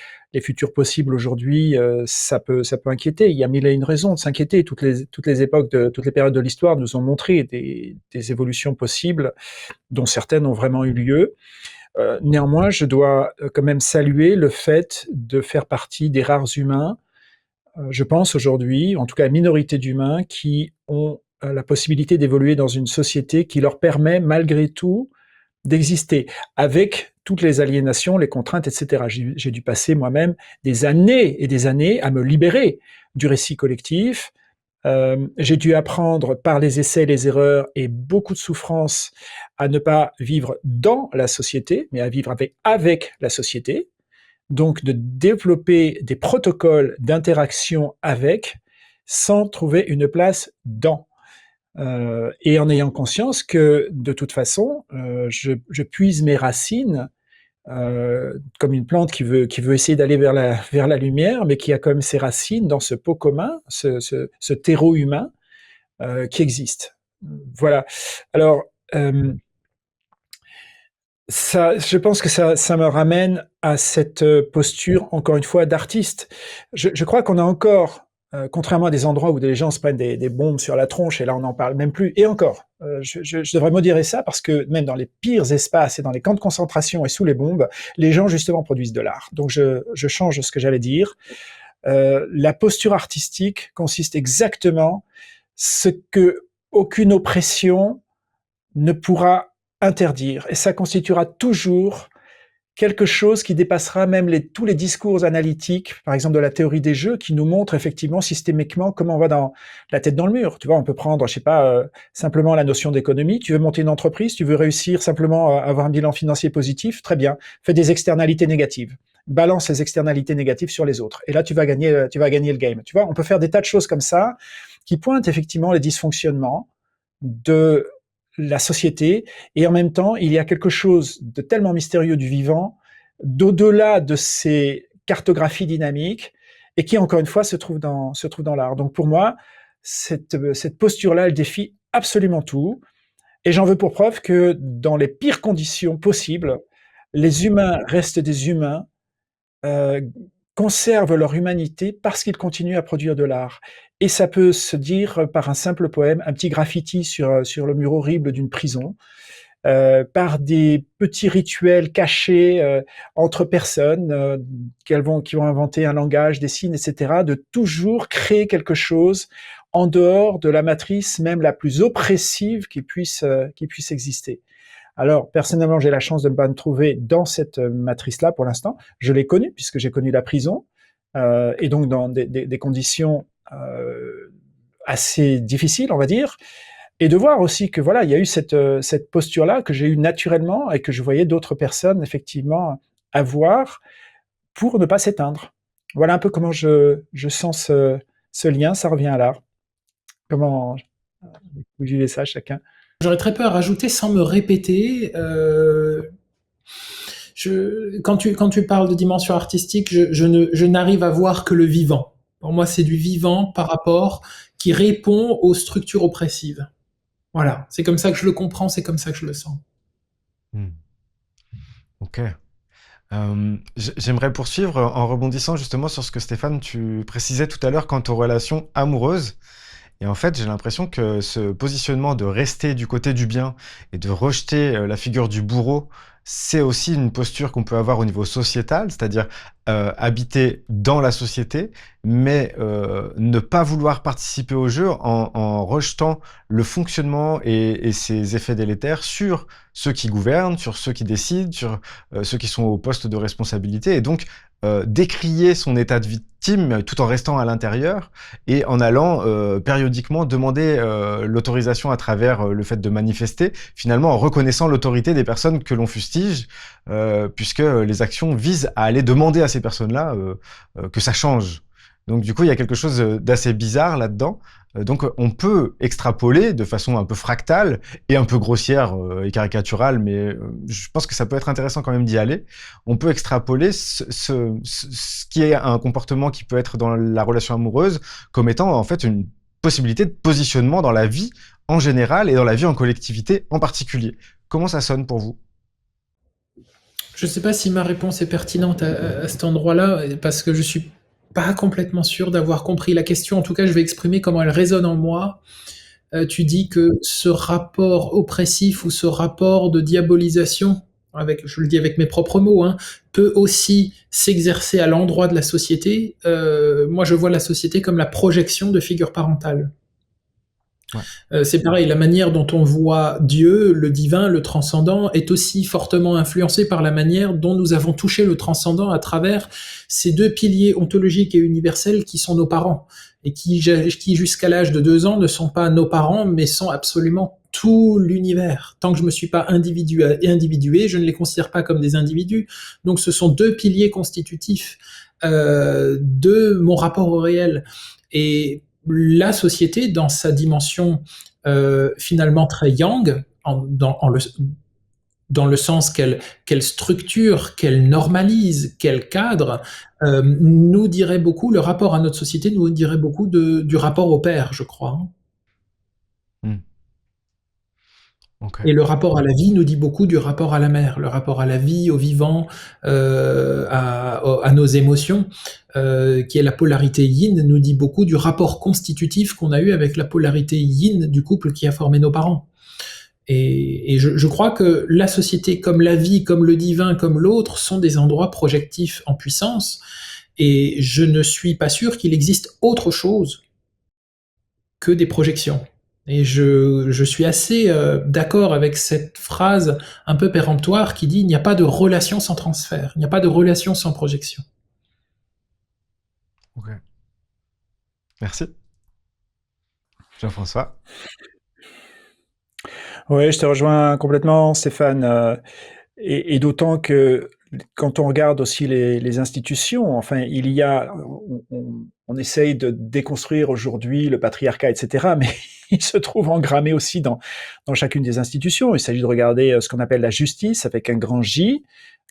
Speaker 3: futurs possibles aujourd'hui, ça peut inquiéter. Il y a mille et une raisons de s'inquiéter. Toutes les époques, toutes les périodes de l'histoire nous ont montré des évolutions possibles, dont certaines ont vraiment eu lieu. Néanmoins, je dois quand même saluer le fait de faire partie des rares humains, je pense aujourd'hui, en tout cas la minorité d'humains, qui ont la possibilité d'évoluer dans une société qui leur permet malgré tout d'exister, avec toutes les aliénations, les contraintes, etc. J'ai dû passer moi-même des années et des années à me libérer du récit collectif. J'ai dû apprendre par les essais et les erreurs et beaucoup de souffrance à ne pas vivre dans la société, mais à vivre avec la société. Donc de développer des protocoles d'interaction avec, sans trouver une place dans. Et en ayant conscience que de toute façon, je puise mes racines comme une plante qui veut essayer d'aller vers la lumière, mais qui a quand même ses racines dans ce pot commun, ce terreau humain qui existe. Voilà. Alors, je pense que ça me ramène à cette posture, encore une fois, d'artiste. Je crois qu'on a encore, contrairement à des endroits où des gens se prennent des bombes sur la tronche, et là on n'en parle même plus, et encore, je devrais modérer ça, parce que même dans les pires espaces et dans les camps de concentration et sous les bombes, les gens justement produisent de l'art. Donc je change ce que j'allais dire. La posture artistique consiste exactement ce que aucune oppression ne pourra interdire. Et ça constituera toujours quelque chose qui dépassera même tous les discours analytiques, par exemple de la théorie des jeux, qui nous montrent effectivement systémiquement comment on va dans la tête dans le mur. Tu vois, on peut prendre, je sais pas, simplement la notion d'économie. Tu veux monter une entreprise, tu veux réussir simplement à avoir un bilan financier positif, très bien. Fais des externalités négatives. Balance les externalités négatives sur les autres. Et là, tu vas gagner le game. Tu vois, on peut faire des tas de choses comme ça qui pointent effectivement les dysfonctionnements de la société, et en même temps, il y a quelque chose de tellement mystérieux du vivant, d'au-delà de ces cartographies dynamiques, et qui, encore une fois, se trouve dans l'art. Donc pour moi, cette posture-là, elle défie absolument tout, et j'en veux pour preuve que dans les pires conditions possibles, les humains restent des humains, euh, conservent leur humanité parce qu'ils continuent à produire de l'art. Et ça peut se dire par un simple poème, un petit graffiti sur le mur horrible d'une prison. par des petits rituels cachés entre personnes qui vont inventer un langage, des signes, etc., de toujours créer quelque chose en dehors de la matrice même la plus oppressive qui puisse exister. Alors, personnellement, j'ai la chance de ne pas me trouver dans cette matrice-là pour l'instant. Je l'ai connue, puisque j'ai connu la prison, et donc dans des conditions assez difficiles, on va dire, et de voir aussi que voilà, il y a eu cette posture-là que j'ai eue naturellement et que je voyais d'autres personnes effectivement avoir pour ne pas s'éteindre. Voilà un peu comment je sens ce lien, ça revient à là. Comment vous vivez ça chacun?
Speaker 1: J'aurais très peu à rajouter sans me répéter. Quand tu parles de dimension artistique, je n'arrive à voir que le vivant. Pour moi, c'est du vivant par rapport qui répond aux structures oppressives. Voilà, c'est comme ça que je le comprends, c'est comme ça que je le sens.
Speaker 2: Hmm. Ok. J'aimerais poursuivre en rebondissant justement sur ce que Stéphane, tu précisais tout à l'heure quant aux relations amoureuses. Et en fait, j'ai l'impression que ce positionnement de rester du côté du bien et de rejeter la figure du bourreau, c'est aussi une posture qu'on peut avoir au niveau sociétal, c'est-à-dire habiter dans la société, mais ne pas vouloir participer au jeu en rejetant le fonctionnement et ses effets délétères sur ceux qui gouvernent, sur ceux qui décident, sur ceux qui sont au poste de responsabilité, et donc décrier son état de victime tout en restant à l'intérieur et en allant périodiquement demander l'autorisation à travers le fait de manifester, finalement en reconnaissant l'autorité des personnes que l'on fustige, puisque les actions visent à aller demander à ces personnes-là que ça change. Donc du coup, il y a quelque chose d'assez bizarre là-dedans. Donc on peut extrapoler de façon un peu fractale et un peu grossière et caricaturale, mais je pense que ça peut être intéressant quand même d'y aller. On peut extrapoler ce qui est un comportement qui peut être dans la relation amoureuse comme étant en fait une possibilité de positionnement dans la vie en général et dans la vie en collectivité en particulier. Comment ça sonne pour vous ?
Speaker 1: Je ne sais pas si ma réponse est pertinente à cet endroit-là, parce que je suis pas complètement sûr d'avoir compris la question. En tout cas, je vais exprimer comment elle résonne en moi. Tu dis que ce rapport oppressif ou ce rapport de diabolisation, je le dis avec mes propres mots, hein, peut aussi s'exercer à l'endroit de la société. Moi, je vois la société comme la projection de figures parentales.
Speaker 2: Ouais.
Speaker 1: C'est pareil, la manière dont on voit Dieu, le divin, le transcendant, est aussi fortement influencée par la manière dont nous avons touché le transcendant à travers ces deux piliers ontologiques et universels qui sont nos parents, et qui jusqu'à l'âge de 2 ans ne sont pas nos parents, mais sont absolument tout l'univers. Tant que je me suis pas individué, je ne les considère pas comme des individus. Donc ce sont deux piliers constitutifs de mon rapport au réel. Et la société, dans sa dimension finalement très yang, dans le sens qu'elle structure, qu'elle normalise, qu'elle cadre, nous dirait beaucoup, le rapport à notre société nous dirait beaucoup du rapport au père, je crois.
Speaker 2: Okay.
Speaker 1: Et le rapport à la vie nous dit beaucoup du rapport à la mère, le rapport à la vie, au vivant, à nos émotions, qui est la polarité yin, nous dit beaucoup du rapport constitutif qu'on a eu avec la polarité yin du couple qui a formé nos parents. Et je crois que la société, comme la vie, comme le divin, comme l'autre, sont des endroits projectifs en puissance, et je ne suis pas sûr qu'il existe autre chose que des projections. Et je suis assez d'accord avec cette phrase un peu péremptoire qui dit « il n'y a pas de relation sans transfert, il n'y a pas de relation sans projection ».
Speaker 2: Ok. Merci. Jean-François.
Speaker 3: Oui, je te rejoins complètement, Stéphane. Et d'autant que quand on regarde aussi les institutions, enfin, on essaye de déconstruire aujourd'hui le patriarcat, etc., mais il se trouve engrammé aussi dans chacune des institutions. Il s'agit de regarder ce qu'on appelle la justice avec un grand J,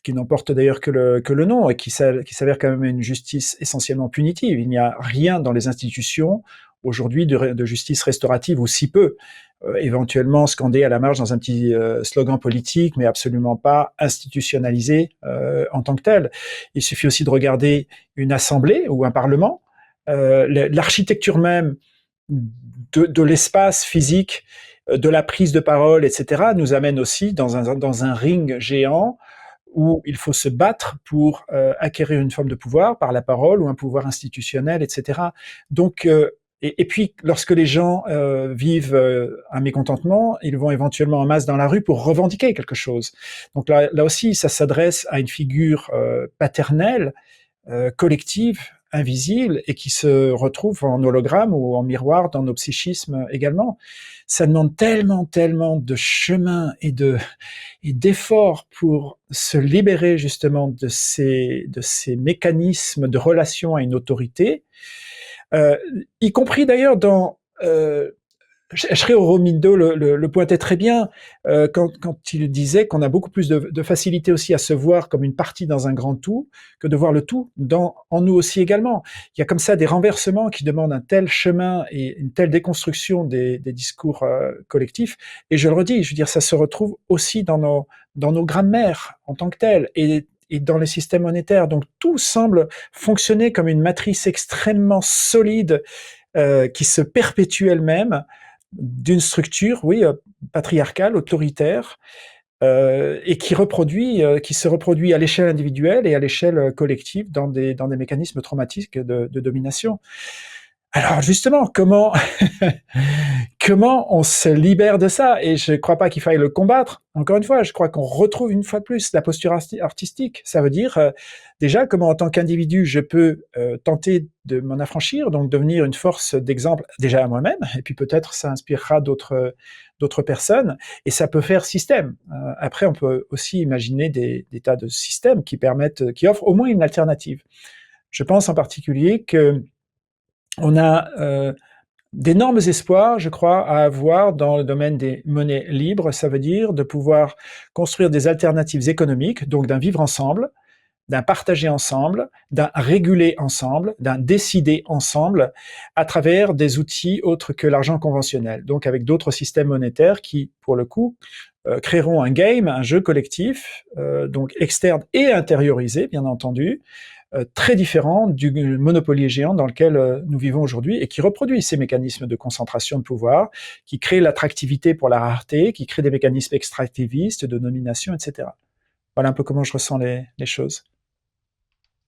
Speaker 3: qui n'emporte d'ailleurs que le nom et qui s'avère quand même une justice essentiellement punitive. Il n'y a rien dans les institutions aujourd'hui de justice restaurative, ou si peu, éventuellement scandé à la marge dans un petit slogan politique, mais absolument pas institutionnalisé en tant que tel. Il suffit aussi de regarder une assemblée ou un parlement, l'architecture même de l'espace physique de la prise de parole, etc., nous amène aussi dans un ring géant où il faut se battre pour acquérir une forme de pouvoir par la parole ou un pouvoir institutionnel, etc. Donc, et puis, lorsque les gens vivent un mécontentement, ils vont éventuellement en masse dans la rue pour revendiquer quelque chose. Donc là aussi, ça s'adresse à une figure paternelle, collective, invisible, et qui se retrouve en hologramme ou en miroir dans nos psychismes également. Ça demande tellement, tellement de chemin et d'efforts pour se libérer justement de ces mécanismes de relation à une autorité, y compris d'ailleurs dans Sri Aurobindo le pointait très bien quand il disait qu'on a beaucoup plus de facilité aussi à se voir comme une partie dans un grand tout que de voir le tout en nous aussi également. Il y a comme ça des renversements qui demandent un tel chemin et une telle déconstruction des discours collectifs. Et je le redis, je veux dire, ça se retrouve aussi dans nos grammaires en tant que telles et dans les systèmes monétaires. Donc tout semble fonctionner comme une matrice extrêmement solide qui se perpétue elle-même d'une structure, oui, patriarcale, autoritaire, et qui se reproduit à l'échelle individuelle et à l'échelle collective dans des mécanismes traumatiques de domination. Alors justement, comment on se libère de ça? Et je ne crois pas qu'il faille le combattre. Encore une fois, je crois qu'on retrouve une fois de plus la posture artistique. Ça veut dire déjà comment en tant qu'individu je peux tenter de m'en affranchir, donc devenir une force d'exemple déjà à moi-même, et puis peut-être ça inspirera d'autres personnes, et ça peut faire système. Après, on peut aussi imaginer des tas de systèmes qui offrent au moins une alternative. Je pense en particulier que on a d'énormes espoirs, je crois, à avoir dans le domaine des monnaies libres. Ça veut dire de pouvoir construire des alternatives économiques, donc d'un vivre ensemble, d'un partager ensemble, d'un réguler ensemble, d'un décider ensemble, à travers des outils autres que l'argent conventionnel. Donc avec d'autres systèmes monétaires qui, pour le coup, créeront un game, un jeu collectif, donc externe et intériorisé, bien entendu, très différent du Monopoly géant dans lequel nous vivons aujourd'hui et qui reproduit ces mécanismes de concentration de pouvoir, qui crée l'attractivité pour la rareté, qui crée des mécanismes extractivistes de nomination, etc. Voilà un peu comment je ressens les choses.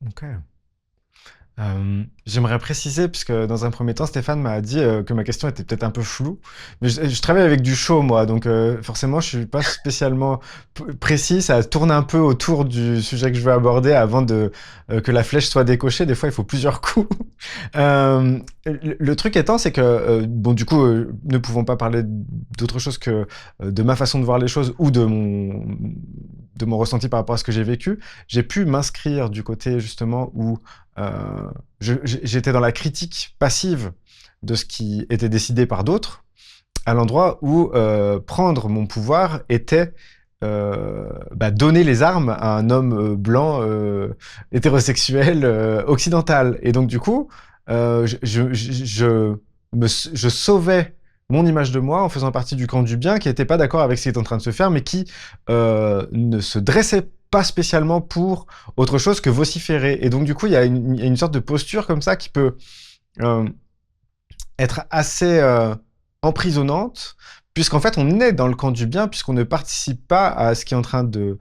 Speaker 2: Ok. J'aimerais préciser, puisque dans un premier temps, Stéphane m'a dit que ma question était peut-être un peu floue, mais je travaille avec du show, moi, donc forcément, je suis pas spécialement précis, ça tourne un peu autour du sujet que je veux aborder avant que la flèche soit décochée, des fois, il faut plusieurs coups. Le truc étant, c'est que, bon, du coup, ne pouvons pas parler d'autre chose que de ma façon de voir les choses ou de mon ressenti par rapport à ce que j'ai vécu. J'ai pu m'inscrire du côté, justement, où j'étais dans la critique passive de ce qui était décidé par d'autres, à l'endroit où prendre mon pouvoir était donner les armes à un homme blanc, hétérosexuel, occidental. Et donc du coup, je sauvais mon image de moi en faisant partie du camp du bien, qui n'était pas d'accord avec ce qui était en train de se faire, mais qui ne se dressait pas spécialement pour autre chose que vociférer. Et donc, du coup, il y a une sorte de posture comme ça qui peut être assez emprisonnante, puisqu'en fait, on est dans le camp du bien, puisqu'on ne participe pas à ce qui est en train de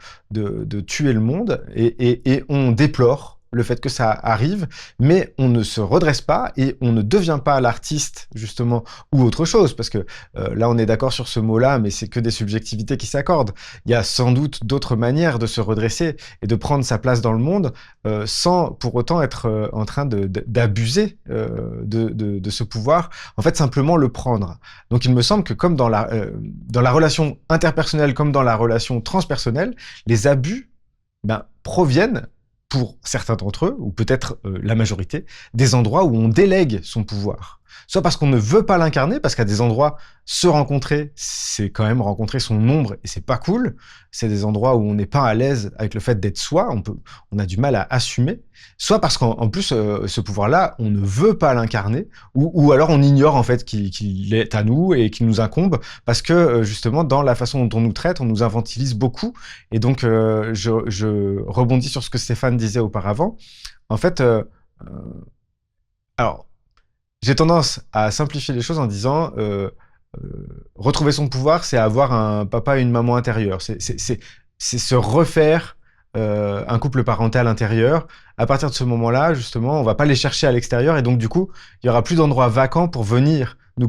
Speaker 2: tuer le monde, et on déplore le fait que ça arrive, mais on ne se redresse pas et on ne devient pas l'artiste, justement, ou autre chose, parce que là, on est d'accord sur ce mot-là, mais c'est que des subjectivités qui s'accordent. Il y a sans doute d'autres manières de se redresser et de prendre sa place dans le monde sans pour autant être en train d'abuser de ce pouvoir, en fait, simplement le prendre. Donc, il me semble que comme dans la relation interpersonnelle, comme dans la relation transpersonnelle, les abus proviennent pour certains d'entre eux, ou peut-être la majorité, des endroits où on délègue son pouvoir. Soit parce qu'on ne veut pas l'incarner, parce qu'à des endroits, se rencontrer, c'est quand même rencontrer son ombre, et c'est pas cool. C'est des endroits où on n'est pas à l'aise avec le fait d'être soi, on a du mal à assumer. Soit parce qu'en plus, ce pouvoir-là, on ne veut pas l'incarner, ou alors on ignore en fait qu'il est à nous et qu'il nous incombe, parce que justement, dans la façon dont on nous traite, on nous infantilise beaucoup. Et donc, je rebondis sur ce que Stéphane disait auparavant. En fait, alors, j'ai tendance à simplifier les choses en disant retrouver son pouvoir, c'est avoir un papa et une maman intérieurs. C'est se refaire un couple parental intérieur. À partir de ce moment-là, justement, on va pas les chercher à l'extérieur et donc du coup, il y aura plus d'endroits vacants pour venir nous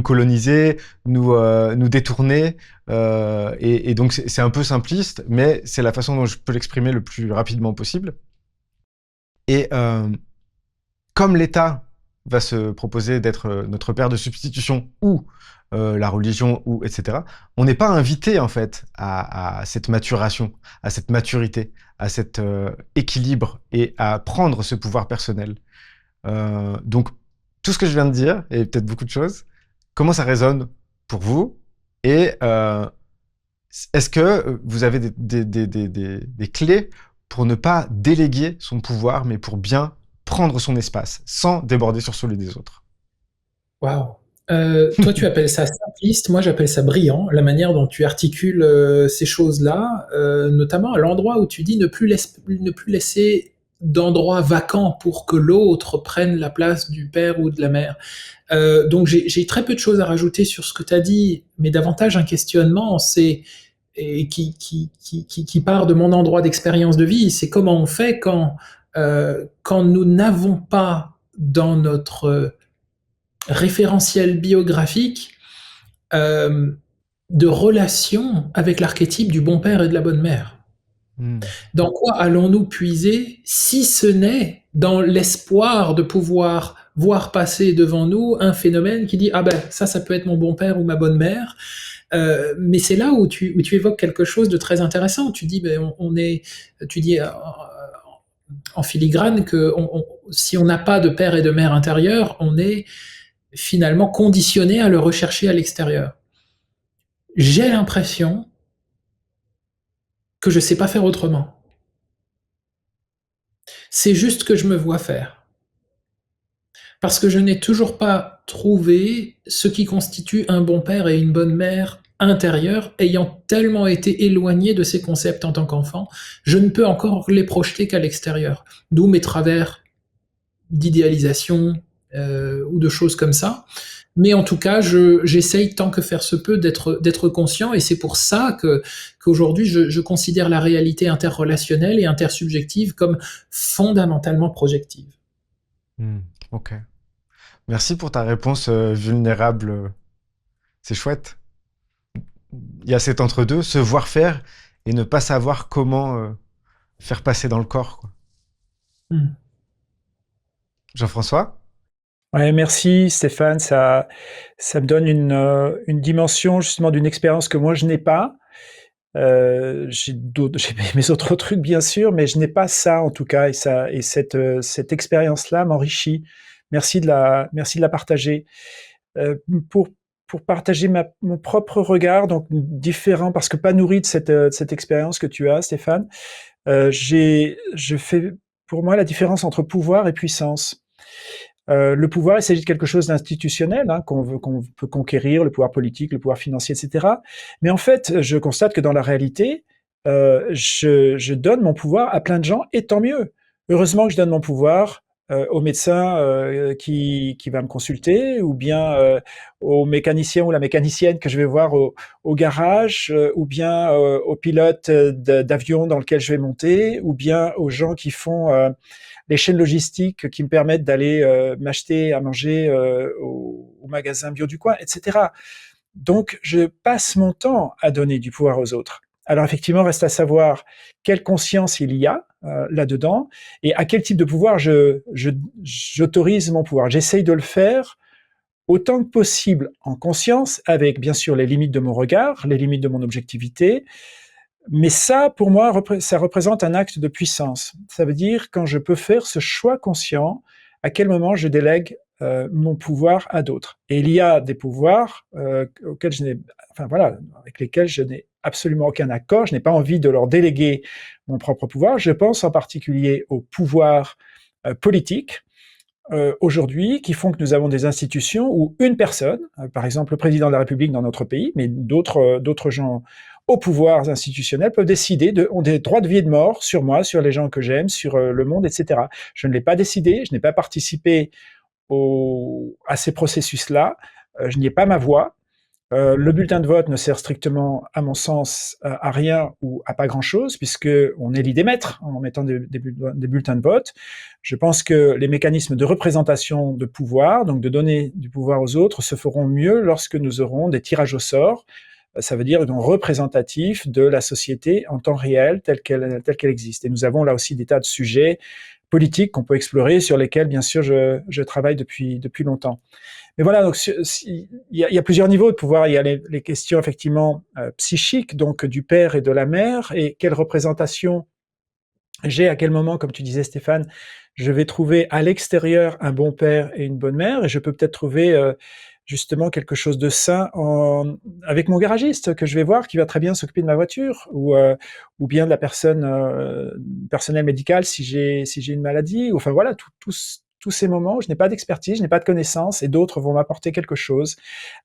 Speaker 2: coloniser, nous détourner. Et donc c'est un peu simpliste, mais c'est la façon dont je peux l'exprimer le plus rapidement possible. Et comme l'État va se proposer d'être notre père de substitution ou la religion, ou etc., on n'est pas invité en fait à cette maturation, à cette maturité, à cet équilibre et à prendre ce pouvoir personnel. Donc tout ce que je viens de dire, et peut-être beaucoup de choses, comment ça résonne pour vous? Et est-ce que vous avez des clés pour ne pas déléguer son pouvoir, mais pour bien prendre son espace, sans déborder sur celui des autres?
Speaker 1: Waouh! Toi, tu appelles ça simpliste, moi j'appelle ça brillant, la manière dont tu articules ces choses-là, notamment à l'endroit où tu dis ne plus laisser d'endroit vacant pour que l'autre prenne la place du père ou de la mère. Donc j'ai très peu de choses à rajouter sur ce que tu as dit, mais davantage un questionnement, c'est et qui part de mon endroit d'expérience de vie, c'est comment on fait quand nous n'avons pas dans notre référentiel biographique de relation avec l'archétype du bon père et de la bonne mère. Dans quoi allons-nous puiser, si ce n'est dans l'espoir de pouvoir voir passer devant nous un phénomène qui dit ah ben ça peut être mon bon père ou ma bonne mère. Mais c'est là où tu évoques quelque chose de très intéressant. Tu dis tu dis en filigrane que si on n'a pas de père et de mère intérieur, on est finalement conditionné à le rechercher à l'extérieur. J'ai l'impression que je ne sais pas faire autrement. C'est juste que je me vois faire. Parce que je n'ai toujours pas trouvé ce qui constitue un bon père et une bonne mère intérieure, ayant tellement été éloigné de ces concepts en tant qu'enfant, je ne peux encore les projeter qu'à l'extérieur. D'où mes travers d'idéalisation ou de choses comme ça. Mais en tout cas, j'essaye tant que faire se peut d'être conscient, et c'est pour ça qu'aujourd'hui je considère la réalité interrelationnelle et intersubjective comme fondamentalement projective.
Speaker 2: Ok. Merci pour ta réponse vulnérable. C'est chouette. Il y a cet entre-deux, se voir faire et ne pas savoir comment faire passer dans le corps, quoi. Jean-François?
Speaker 3: Ouais, merci Stéphane, ça me donne une dimension justement d'une expérience que moi je n'ai pas. J'ai mes autres trucs bien sûr, mais je n'ai pas ça en tout cas, et cette expérience-là m'enrichit. Merci de la partager. Pour partager mon propre regard, donc différent, parce que pas nourri de cette expérience que tu as, Stéphane, je fais pour moi la différence entre pouvoir et puissance. Le pouvoir, il s'agit de quelque chose d'institutionnel, hein, qu'on peut conquérir, le pouvoir politique, le pouvoir financier, etc. Mais en fait, je constate que dans la réalité, je donne mon pouvoir à plein de gens, et tant mieux. Heureusement que je donne mon pouvoir au médecin qui va me consulter, ou bien au mécanicien ou la mécanicienne que je vais voir au garage, ou bien au pilote d'avion dans lequel je vais monter, ou bien aux gens qui font les chaînes logistiques qui me permettent d'aller m'acheter à manger au magasin bio du coin, etc. Donc, je passe mon temps à donner du pouvoir aux autres. Alors effectivement, reste à savoir quelle conscience il y a là-dedans, et à quel type de pouvoir j'autorise mon pouvoir. J'essaye de le faire autant que possible en conscience, avec bien sûr les limites de mon regard, les limites de mon objectivité. Mais ça, pour moi, ça représente un acte de puissance. Ça veut dire quand je peux faire ce choix conscient, à quel moment je délègue mon pouvoir à d'autres. Et il y a des pouvoirs auxquels avec lesquels je n'ai absolument aucun accord. Je n'ai pas envie de leur déléguer mon propre pouvoir. Je pense en particulier au pouvoir politique. Aujourd'hui, qui font que nous avons des institutions où une personne, par exemple le président de la République dans notre pays, mais d'autres gens aux pouvoirs institutionnels peuvent décider, ont des droits de vie et de mort sur moi, sur les gens que j'aime, sur le monde, etc. Je ne l'ai pas décidé, je n'ai pas participé à ces processus-là, je n'y ai pas ma voix, Le bulletin de vote ne sert strictement, à mon sens, à rien ou à pas grand-chose, puisque on élit des maîtres en mettant des bulletins de vote. Je pense que les mécanismes de représentation de pouvoir, donc de donner du pouvoir aux autres, se feront mieux lorsque nous aurons des tirages au sort. Ça veut dire donc représentatif de la société en temps réel, telle qu'elle existe. Et nous avons là aussi des tas de sujets politiques qu'on peut explorer, sur lesquels, bien sûr, je travaille depuis longtemps. Mais voilà, donc il y a plusieurs niveaux de pouvoir. Il y a les questions effectivement psychiques, donc du père et de la mère, et quelle représentation j'ai, à quel moment, comme tu disais Stéphane, je vais trouver à l'extérieur un bon père et une bonne mère, et je peux peut-être trouver justement quelque chose de sain avec mon garagiste que je vais voir, qui va très bien s'occuper de ma voiture, ou bien de la personnel médical si j'ai une maladie. Enfin voilà, tous ces moments, je n'ai pas d'expertise, je n'ai pas de connaissances, et d'autres vont m'apporter quelque chose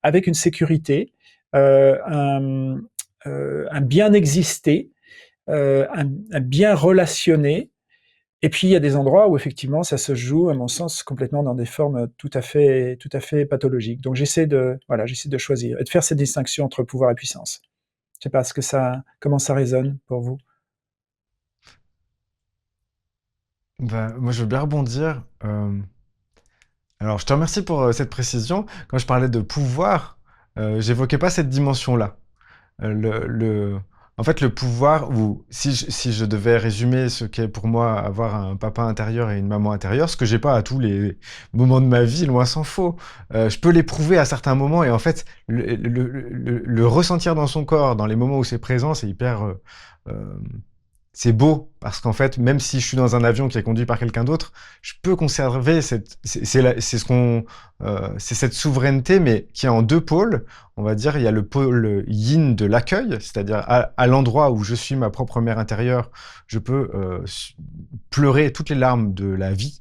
Speaker 3: avec une sécurité, un bien exister, un bien relationné. Et puis il y a des endroits où effectivement ça se joue, à mon sens, complètement dans des formes tout à fait pathologiques. Donc j'essaie de choisir et de faire cette distinction entre pouvoir et puissance. Je sais pas comment ça résonne pour vous.
Speaker 2: Bah, moi, je veux bien rebondir. Alors, je te remercie pour cette précision. Quand je parlais de pouvoir, j'évoquais pas cette dimension-là. Euh, le, le- En fait, le pouvoir, ou si je devais résumer ce qu'est pour moi avoir un papa intérieur et une maman intérieure, ce que j'ai pas à tous les moments de ma vie, loin s'en faut, je peux l'éprouver à certains moments, et en fait, le ressentir dans son corps, dans les moments où c'est présent, c'est hyper... euh, c'est beau, parce qu'en fait, même si je suis dans un avion qui est conduit par quelqu'un d'autre, je peux conserver c'est cette souveraineté, mais qui est en deux pôles. On va dire, il y a le pôle yin de l'accueil, c'est-à-dire à l'endroit où je suis ma propre mère intérieure, je peux pleurer toutes les larmes de la vie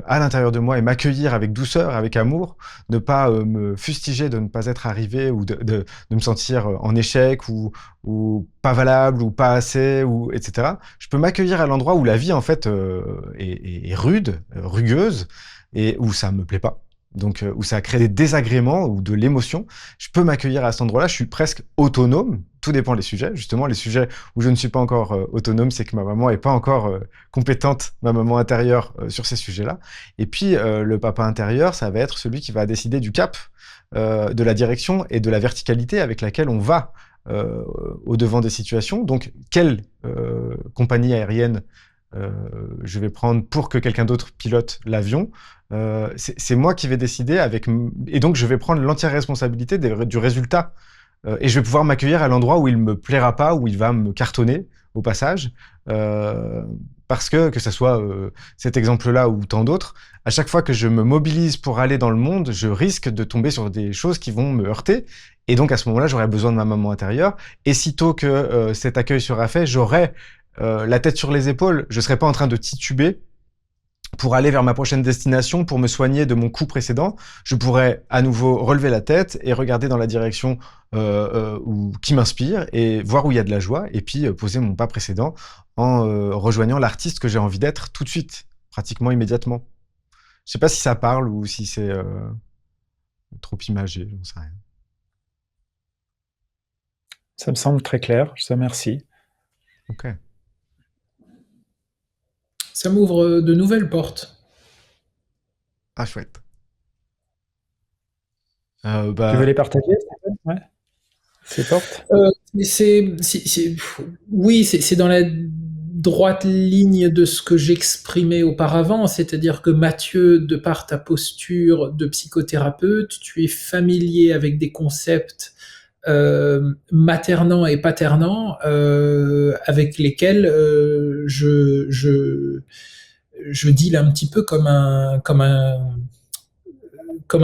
Speaker 2: à l'intérieur de moi et m'accueillir avec douceur, avec amour, ne pas me fustiger de ne pas être arrivé, ou de me sentir en échec, ou pas valable, ou pas assez, ou etc. Je peux m'accueillir à l'endroit où la vie en fait est rude, rugueuse, et où ça me plaît pas. Donc où ça crée des désagréments ou de l'émotion, je peux m'accueillir à cet endroit-là. Je suis presque autonome. Tout dépend des sujets. Justement, les sujets où je ne suis pas encore autonome, c'est que ma maman est pas encore compétente, ma maman intérieure, sur ces sujets-là. Et puis le papa intérieur, ça va être celui qui va décider du cap, de la direction et de la verticalité avec laquelle on va euh, au devant des situations. Donc, quelle compagnie aérienne je vais prendre pour que quelqu'un d'autre pilote l'avion? C'est moi qui vais décider et donc je vais prendre l'entière responsabilité du résultat. Et je vais pouvoir m'accueillir à l'endroit où il me plaira pas, où il va me cartonner au passage. Euh, Parce que ce soit cet exemple-là ou tant d'autres, à chaque fois que je me mobilise pour aller dans le monde, je risque de tomber sur des choses qui vont me heurter. Et donc à ce moment-là, j'aurai besoin de ma maman intérieure. Et sitôt que cet accueil sera fait, j'aurai la tête sur les épaules. Je serai pas en train de tituber pour aller vers ma prochaine destination, pour me soigner de mon coup précédent. Je pourrais à nouveau relever la tête et regarder dans la direction qui m'inspire, et voir où il y a de la joie, et puis poser mon pas précédent en rejoignant l'artiste que j'ai envie d'être tout de suite, pratiquement immédiatement. Je sais pas si ça parle ou si c'est trop imagé, j'en sais rien.
Speaker 3: Ça me semble très clair. Je te remercie.
Speaker 2: Ok.
Speaker 1: Ça m'ouvre de nouvelles portes.
Speaker 2: Ah, chouette.
Speaker 3: Tu veux
Speaker 2: Bah,
Speaker 3: les partager, Stéphane? Ouais. Ces portes?
Speaker 1: Mais oui, c'est dans la droite ligne de ce que j'exprimais auparavant, c'est-à-dire que Mathieu, de par ta posture de psychothérapeute, tu es familier avec des concepts maternants et paternants avec lesquels je deal un petit peu comme un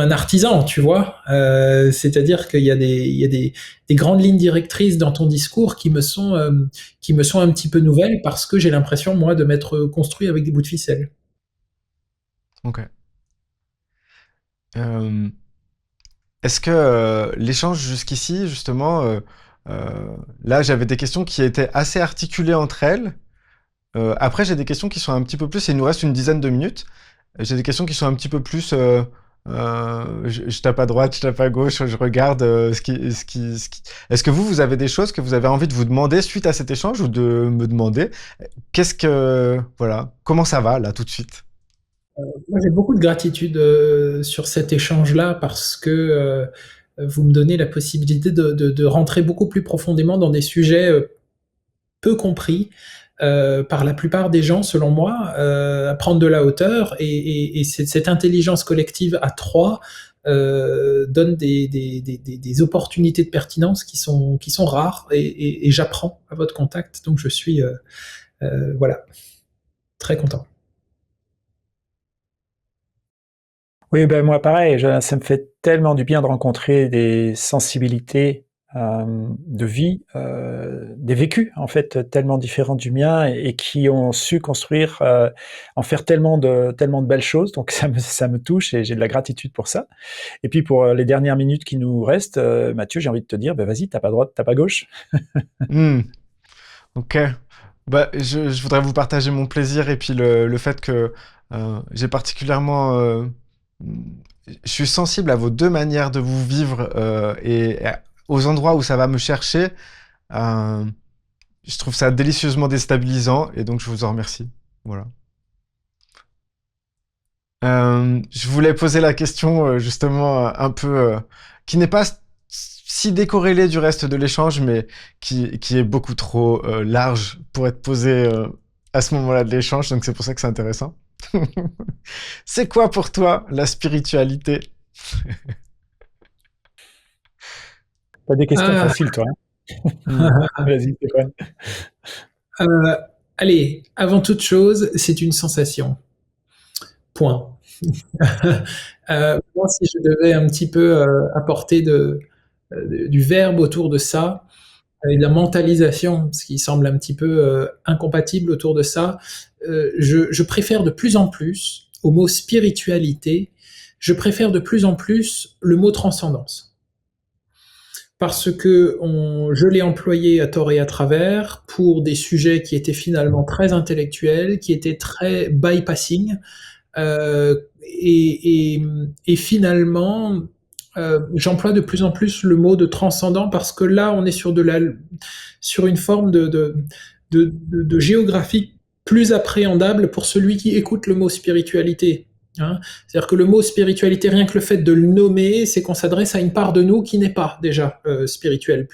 Speaker 1: artisan, tu vois. C'est-à-dire qu'il y a des grandes lignes directrices dans ton discours qui me sont un petit peu nouvelles parce que j'ai l'impression, moi, de m'être construit avec des bouts de ficelle.
Speaker 2: ok. Euh, Est-ce que l'échange jusqu'ici, justement, là, j'avais des questions qui étaient assez articulées entre elles. Après, j'ai des questions qui sont un petit peu plus, et il nous reste une dizaine de minutes. J'ai des questions qui sont un petit peu plus je tape à droite, je tape à gauche, je regarde Est-ce que vous avez des choses que vous avez envie de vous demander suite à cet échange ou de me demander voilà, comment ça va là tout de suite?
Speaker 1: Moi, j'ai beaucoup de gratitude sur cet échange-là parce que vous me donnez la possibilité de rentrer beaucoup plus profondément dans des sujets peu compris par la plupart des gens, selon moi, à prendre de la hauteur et cette intelligence collective à trois donne des opportunités de pertinence qui sont rares et j'apprends à votre contact, donc je suis voilà, très content.
Speaker 3: Oui, ben moi pareil, ça me fait tellement du bien de rencontrer des sensibilités de vie, des vécus en fait tellement différents du mien et qui ont su construire, en faire tellement de belles choses. Donc ça me touche et j'ai de la gratitude pour ça. Et puis pour les dernières minutes qui nous restent, Mathieu, j'ai envie de te dire, ben vas-y, tape à droite, tape à gauche.
Speaker 2: Hmm, ok. Bah, je voudrais vous partager mon plaisir et puis le fait que j'ai particulièrement... je suis sensible à vos deux manières de vous vivre aux endroits où ça va me chercher. euh, je trouve ça délicieusement déstabilisant et donc je vous en remercie. Voilà. Je voulais poser la question justement un peu qui n'est pas si décorrélée du reste de l'échange, mais qui est beaucoup trop large pour être posée à ce moment-là de l'échange, donc c'est pour ça que c'est intéressant. C'est quoi pour toi la spiritualité?
Speaker 3: T'as des questions
Speaker 1: Ah,
Speaker 3: faciles, toi, hein. Vas-y, Stéphane.
Speaker 1: euh, allez, avant toute chose, c'est une sensation. Point. Moi, si je devais un petit peu apporter du verbe autour de ça, et de la mentalisation, ce qui semble un petit peu incompatible autour de ça, je préfère de plus en plus au mot spiritualité, je préfère de plus en plus le mot transcendance. Parce que je l'ai employé à tort et à travers pour des sujets qui étaient finalement très intellectuels, qui étaient très bypassing, et finalement, j'emploie de plus en plus le mot de transcendant parce que là, on est sur une forme de géographie plus appréhendable pour celui qui écoute le mot spiritualité. Hein. C'est-à-dire que le mot spiritualité, rien que le fait de le nommer, c'est qu'on s'adresse à une part de nous qui n'est pas déjà spirituelle,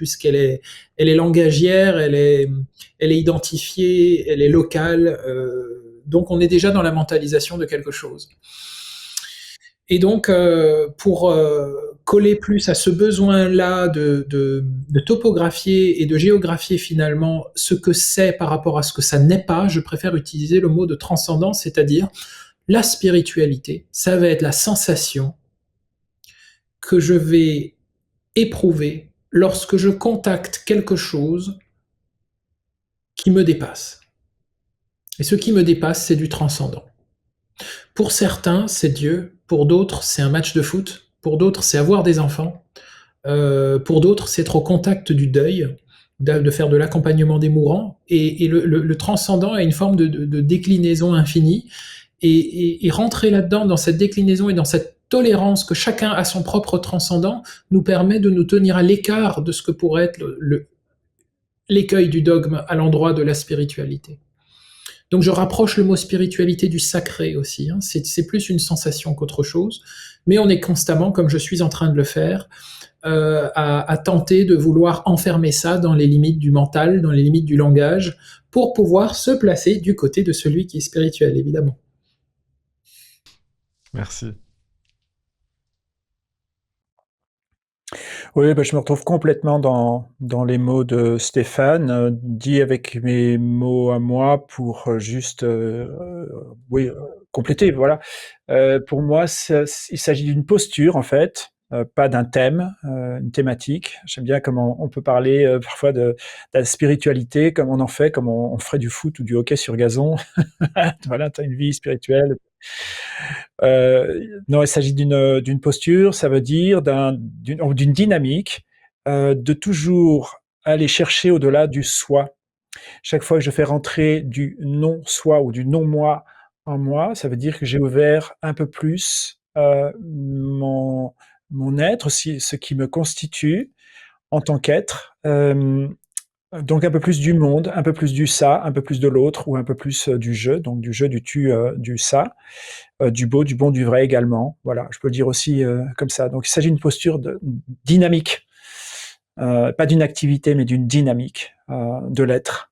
Speaker 1: elle est langagière, elle est identifiée, elle est locale. Donc on est déjà dans la mentalisation de quelque chose. Et donc, pour coller plus à ce besoin-là de topographier et de géographier finalement ce que c'est par rapport à ce que ça n'est pas, je préfère utiliser le mot de transcendance, c'est-à-dire la spiritualité. Ça va être la sensation que je vais éprouver lorsque je contacte quelque chose qui me dépasse. Et ce qui me dépasse, c'est du transcendant. Pour certains, c'est Dieu. Pour d'autres, c'est un match de foot. Pour d'autres, c'est avoir des enfants. Pour d'autres, c'est être au contact du deuil, de faire de l'accompagnement des mourants. Et le transcendant a une forme de déclinaison infinie. Et rentrer là-dedans, dans cette déclinaison et dans cette tolérance que chacun a son propre transcendant, nous permet de nous tenir à l'écart de ce que pourrait être l'écueil du dogme à l'endroit de la spiritualité. Donc je rapproche le mot spiritualité du sacré aussi. Hein. C'est plus une sensation qu'autre chose, mais on est constamment, comme je suis en train de le faire, à tenter de vouloir enfermer ça dans les limites du mental, dans les limites du langage, pour pouvoir se placer du côté de celui qui est spirituel, évidemment.
Speaker 2: Merci.
Speaker 3: Oui, bah, je me retrouve complètement dans les mots de Stéphane, dit avec mes mots à moi pour juste, oui, compléter, voilà. Pour moi, il s'agit d'une posture, en fait, pas d'un thème, une thématique. J'aime bien comment on peut parler parfois de la spiritualité, comme on en fait, comme on ferait du foot ou du hockey sur gazon. Voilà, tu as une vie spirituelle. Non, il s'agit d'une posture, ça veut dire d'une dynamique, de toujours aller chercher au-delà du soi. Chaque fois que je fais rentrer du non-soi ou du non-moi en moi, ça veut dire que j'ai ouvert un peu plus mon être, ce qui me constitue en tant qu'être. Donc un peu plus du monde, un peu plus du ça, un peu plus de l'autre, ou un peu plus du je, donc du je, du tu, du ça, du beau, du bon, du vrai également. Voilà, je peux le dire aussi comme ça. Donc il s'agit d'une posture dynamique, pas d'une activité, mais d'une dynamique de l'être.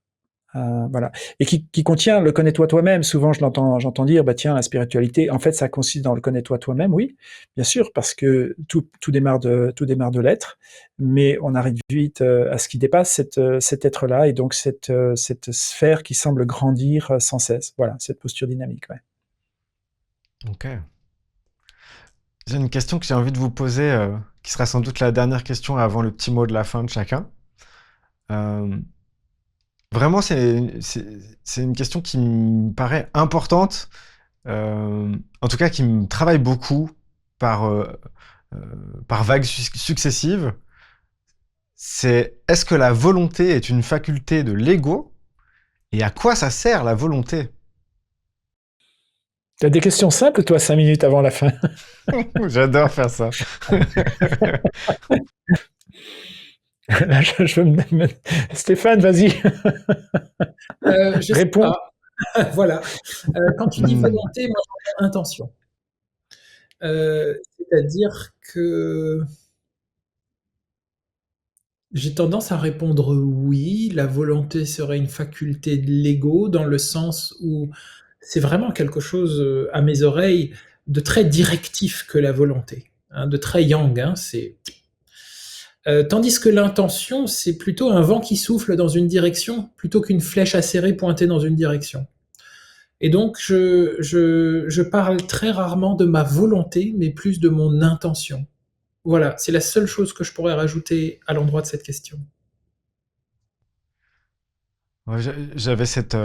Speaker 3: Voilà. Et qui contient le connais-toi toi-même. Souvent, j'entends dire, bah tiens, la spiritualité, en fait, ça consiste dans le connais-toi toi-même. Oui, bien sûr, parce que tout démarre de l'être, mais on arrive vite à ce qui dépasse cet être-là, et donc cette sphère qui semble grandir sans cesse. Voilà, cette posture dynamique. Ouais.
Speaker 2: Ok. J'ai une question que j'ai envie de vous poser, qui sera sans doute la dernière question avant le petit mot de la fin de chacun. Euh, Vraiment, c'est une question qui me paraît importante, en tout cas qui me travaille beaucoup par, euh, par vagues successives. C'est est-ce que la volonté est une faculté de l'ego et à quoi ça sert la volonté?
Speaker 3: T'as des questions simples, toi, 5 minutes avant la fin.
Speaker 2: J'adore faire ça.
Speaker 3: Là, je veux Stéphane, vas-y,
Speaker 1: Je sais
Speaker 3: réponds.
Speaker 1: pas. Voilà. Quand tu dis
Speaker 2: Hmm.
Speaker 1: volonté, moi j'entends intention. C'est-à-dire que j'ai tendance à répondre oui, la volonté serait une faculté de l'ego, dans le sens où c'est vraiment quelque chose, à mes oreilles, de très directif que la volonté, hein, de très yang, hein, tandis que l'intention, c'est plutôt un vent qui souffle dans une direction, plutôt qu'une flèche acérée pointée dans une direction. Et donc, je parle très rarement de ma volonté, mais plus de mon intention. Voilà, c'est la seule chose que je pourrais rajouter à l'endroit de cette question.
Speaker 2: Ouais, j'avais cette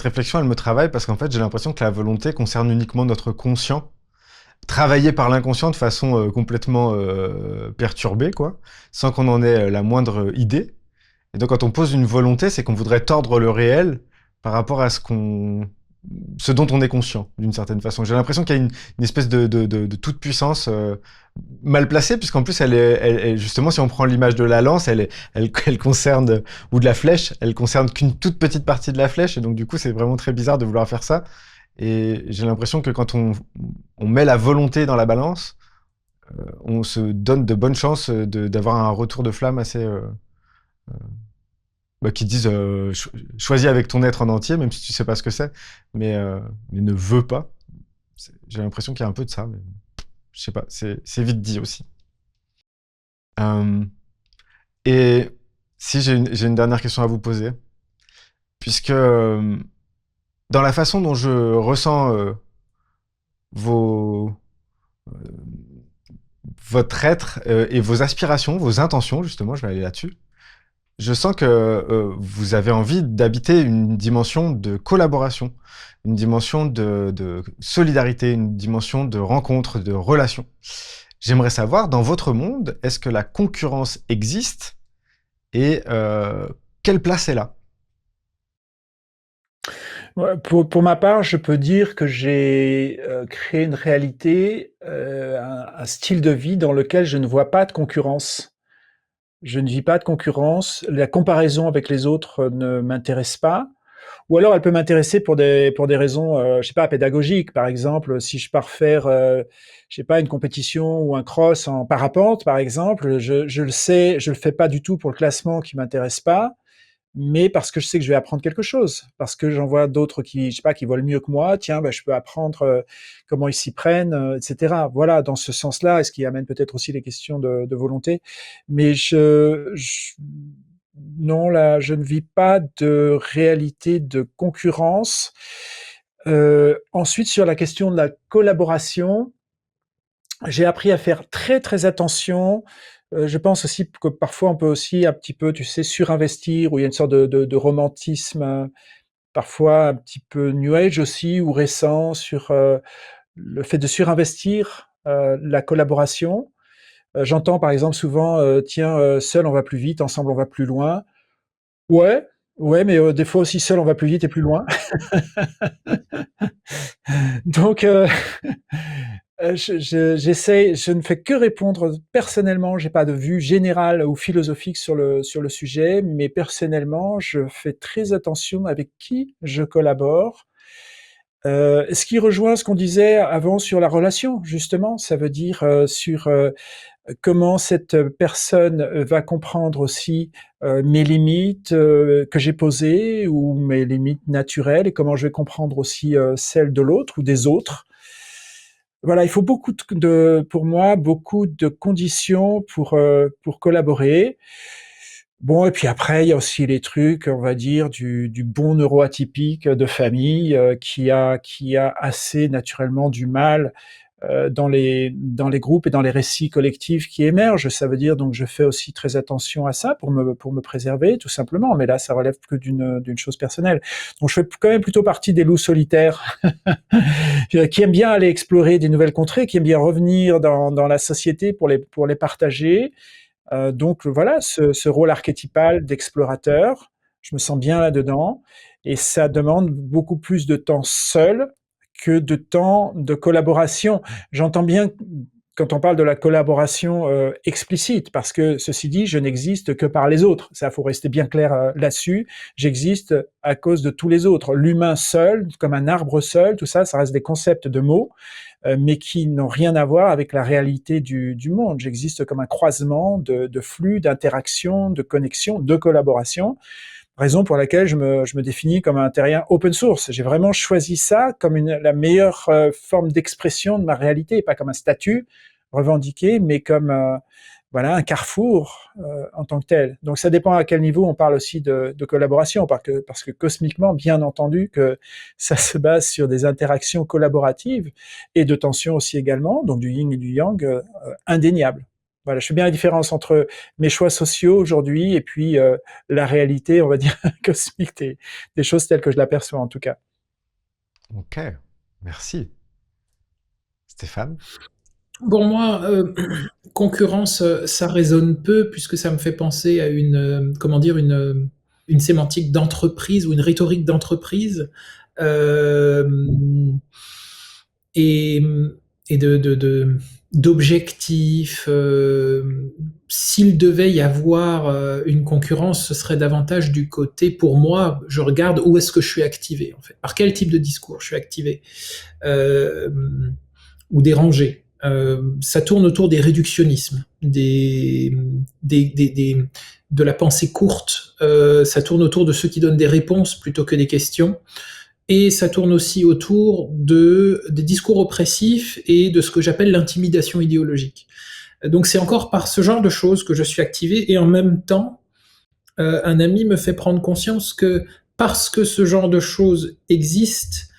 Speaker 2: réflexion, elle me travaille parce qu'en fait, j'ai l'impression que la volonté concerne uniquement notre conscient, travaillé par l'inconscient de façon complètement perturbée, quoi, sans qu'on en ait la moindre idée. Et donc, quand on pose une volonté, c'est qu'on voudrait tordre le réel par rapport à ce dont on est conscient, d'une certaine façon. J'ai l'impression qu'il y a une espèce de toute puissance mal placée, puisqu'en plus, justement, si on prend l'image de la lance, elle concerne, ou de la flèche, elle concerne qu'une toute petite partie de la flèche, et donc du coup, c'est vraiment très bizarre de vouloir faire ça. Et j'ai l'impression que quand on met la volonté dans la balance, on se donne de bonnes chances d'avoir un retour de flamme assez, bah, qui disent choisis avec ton être en entier, même si tu sais pas ce que c'est, mais ne veux pas. J'ai l'impression qu'il y a un peu de ça, mais je sais pas, c'est vite dit aussi. Euh, et si j'ai une dernière question à vous poser, puisque dans la façon dont je ressens vos, euh, votre être et vos aspirations, vos intentions, justement, je vais aller là-dessus. Je sens que vous avez envie d'habiter une dimension de collaboration, une dimension de solidarité, une dimension de rencontre, de relation. J'aimerais savoir, dans votre monde, est-ce que la concurrence existe et quelle place elle a?
Speaker 3: Ouais, pour ma part, je peux dire que j'ai créé une réalité, un style de vie dans lequel je ne vois pas de concurrence. Je ne vis pas de concurrence. La comparaison avec les autres ne m'intéresse pas. Ou alors, elle peut m'intéresser pour des raisons, je sais pas, pédagogiques. Par exemple, si je pars faire, je sais pas, une compétition ou un cross en parapente, par exemple, je le sais, je le fais pas du tout pour le classement qui m'intéresse pas, mais parce que je sais que je vais apprendre quelque chose, parce que j'en vois d'autres qui, je sais pas, qui volent mieux que moi. Tiens, bah, je peux apprendre comment ils s'y prennent, etc. Voilà, dans ce sens-là, et ce qui amène peut-être aussi les questions de volonté. Mais non, là, je ne vis pas de réalité de concurrence. Ensuite, sur la question de la collaboration, j'ai appris à faire très, très attention. Je pense aussi que parfois on peut aussi un petit peu, tu sais, surinvestir, où il y a une sorte de romantisme, parfois un petit peu new age aussi, ou récent, sur le fait de surinvestir la collaboration. J'entends par exemple souvent, tiens, seul on va plus vite, ensemble on va plus loin. Ouais, Ouais, mais des fois aussi seul, on va plus vite et plus loin. Donc, je ne fais que répondre personnellement. J'ai pas de vue générale ou philosophique sur le sujet, mais personnellement, je fais très attention avec qui je collabore. Ce qui rejoint ce qu'on disait avant sur la relation, justement. Ça veut dire sur comment cette personne va comprendre aussi mes limites que j'ai posées ou mes limites naturelles et comment je vais comprendre aussi celles de l'autre ou des autres. Voilà, il faut pour moi, beaucoup de conditions pour collaborer. Bon, et puis après, il y a aussi les trucs, on va dire, du bon neuroatypique de famille qui a assez naturellement du mal dans les groupes et dans les récits collectifs qui émergent. Ça veut dire donc je fais aussi très attention à ça pour me préserver, tout simplement. Mais là, ça relève que d'une chose personnelle. Donc je fais quand même plutôt partie des loups solitaires qui aiment bien aller explorer des nouvelles contrées, qui aiment bien revenir dans la société pour les partager. Donc voilà, ce rôle archétypal d'explorateur, je me sens bien là-dedans, et ça demande beaucoup plus de temps seul que de temps de collaboration. J'entends bien quand on parle de la collaboration explicite, parce que ceci dit, je n'existe que par les autres. Ça, faut rester bien clair là-dessus. J'existe à cause de tous les autres. L'humain seul, comme un arbre seul, tout ça, ça reste des concepts de mots mais qui n'ont rien à voir avec la réalité du monde. J'existe comme un croisement de flux, d'interactions, de connexions, de collaborations, raison pour laquelle je me définis comme un terrien open source. J'ai vraiment choisi ça comme la meilleure forme d'expression de ma réalité, pas comme un statut revendiqué, mais comme voilà, un carrefour en tant que tel. Donc ça dépend à quel niveau on parle aussi de collaboration, parce que cosmiquement, bien entendu, que ça se base sur des interactions collaboratives et de tensions aussi également, donc du yin et du yang indéniables. Voilà, je fais bien la différence entre mes choix sociaux aujourd'hui et puis la réalité, on va dire, cosmique des choses telles que je l'aperçois en tout cas.
Speaker 2: Ok, merci. Stéphane?
Speaker 1: Pour moi, concurrence, ça résonne peu puisque ça me fait penser à comment dire, une sémantique d'entreprise ou une rhétorique d'entreprise. Euh, et, et d'objectifs. S'il devait y avoir une concurrence, ce serait davantage du côté, pour moi, je regarde où est-ce que je suis activé, en fait. Par quel type de discours je suis activé euh, ou dérangé. Ça tourne autour des réductionnismes, de la pensée courte. Ça tourne autour de ceux qui donnent des réponses plutôt que des questions. Et ça tourne aussi autour des discours oppressifs et de ce que j'appelle l'intimidation idéologique. Donc c'est encore par ce genre de choses que je suis activé, et en même temps, un ami me fait prendre conscience que parce que ce genre de choses existe,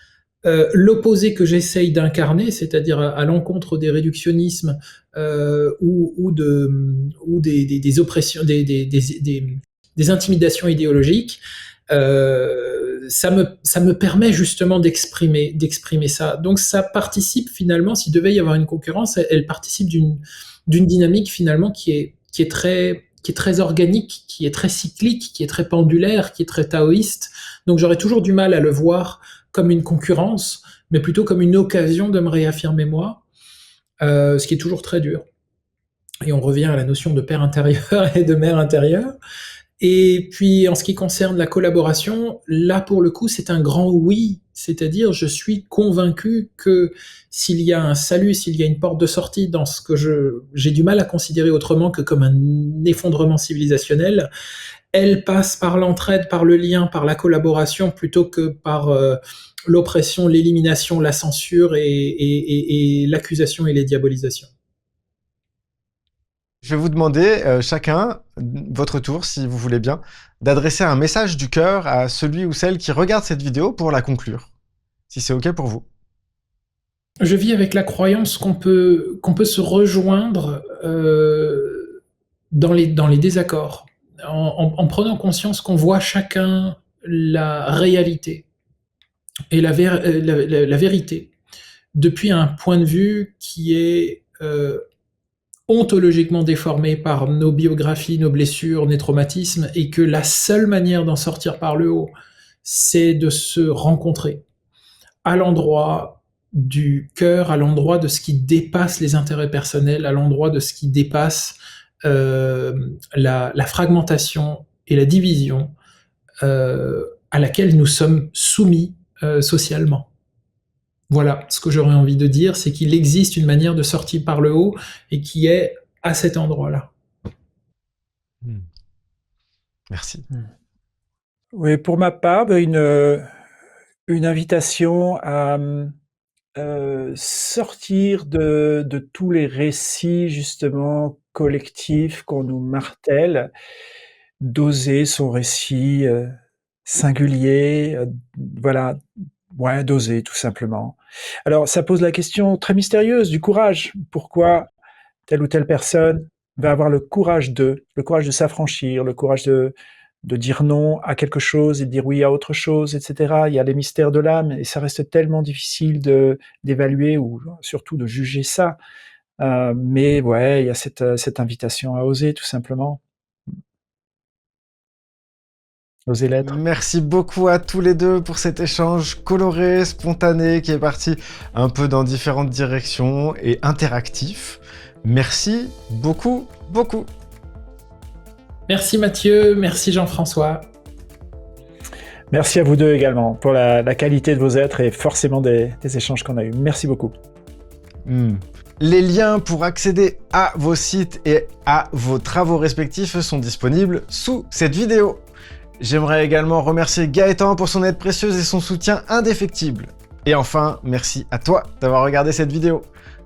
Speaker 1: l'opposé que j'essaye d'incarner, c'est-à-dire à l'encontre des réductionnismes ou des oppressions, des intimidations idéologiques, ça me permet justement d'exprimer ça. Donc ça participe finalement, s'il devait y avoir une concurrence, elle participe d'une dynamique finalement qui est très organique, qui est très cyclique, qui est très pendulaire, qui est très taoïste. Donc j'aurais toujours du mal à le voir comme une concurrence, mais plutôt comme une occasion de me réaffirmer moi, ce qui est toujours très dur. Et on revient à la notion de père intérieur et de mère intérieure. Et puis en ce qui concerne la collaboration, là pour le coup c'est un grand oui, c'est-à-dire je suis convaincu que s'il y a un salut, s'il y a une porte de sortie dans ce que j'ai du mal à considérer autrement que comme un effondrement civilisationnel, elle passe par l'entraide, par le lien, par la collaboration, plutôt que par l'oppression, l'élimination, la censure et l'accusation et les diabolisations.
Speaker 2: Je vais vous demander, chacun, votre tour, si vous voulez bien, d'adresser un message du cœur à celui ou celle qui regarde cette vidéo pour la conclure. Si c'est OK pour vous.
Speaker 1: Je vis avec la croyance qu'on peut se rejoindre dans les désaccords, en prenant conscience qu'on voit chacun la réalité et la vérité depuis un point de vue qui est ontologiquement déformés par nos biographies, nos blessures, nos traumatismes, et que la seule manière d'en sortir par le haut, c'est de se rencontrer à l'endroit du cœur, à l'endroit de ce qui dépasse les intérêts personnels, à l'endroit de ce qui dépasse la fragmentation et la division à laquelle nous sommes soumis socialement. Voilà, ce que j'aurais envie de dire, c'est qu'il existe une manière de sortir par le haut et qui est à cet endroit-là.
Speaker 2: Merci.
Speaker 3: Oui, pour ma part, une invitation à sortir de tous les récits justement collectifs qu'on nous martèle, d'oser son récit singulier, voilà, ouais, d'oser tout simplement. Alors ça pose la question très mystérieuse du courage. Pourquoi telle ou telle personne va avoir le courage de s'affranchir, le courage de dire non à quelque chose et de dire oui à autre chose, etc. Il y a les mystères de l'âme et ça reste tellement difficile d'évaluer ou surtout de juger ça. Mais ouais, il y a cette invitation à oser tout simplement. Oser l'être.
Speaker 2: Merci beaucoup à tous les deux pour cet échange coloré, spontané, qui est parti un peu dans différentes directions et interactif. Merci beaucoup, beaucoup.
Speaker 1: Merci Mathieu, merci Jean-François.
Speaker 3: Merci à vous deux également pour la qualité de vos êtres et forcément des échanges qu'on a eus. Merci beaucoup.
Speaker 2: Les liens pour accéder à vos sites et à vos travaux respectifs sont disponibles sous cette vidéo. J'aimerais également remercier Gaëtan pour son aide précieuse et son soutien indéfectible. Et enfin, merci à toi d'avoir regardé cette vidéo.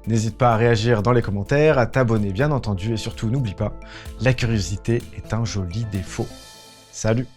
Speaker 2: N'hésite pas à réagir dans les commentaires, à t'abonner bien entendu et surtout n'oublie pas, la curiosité est un joli défaut. Salut!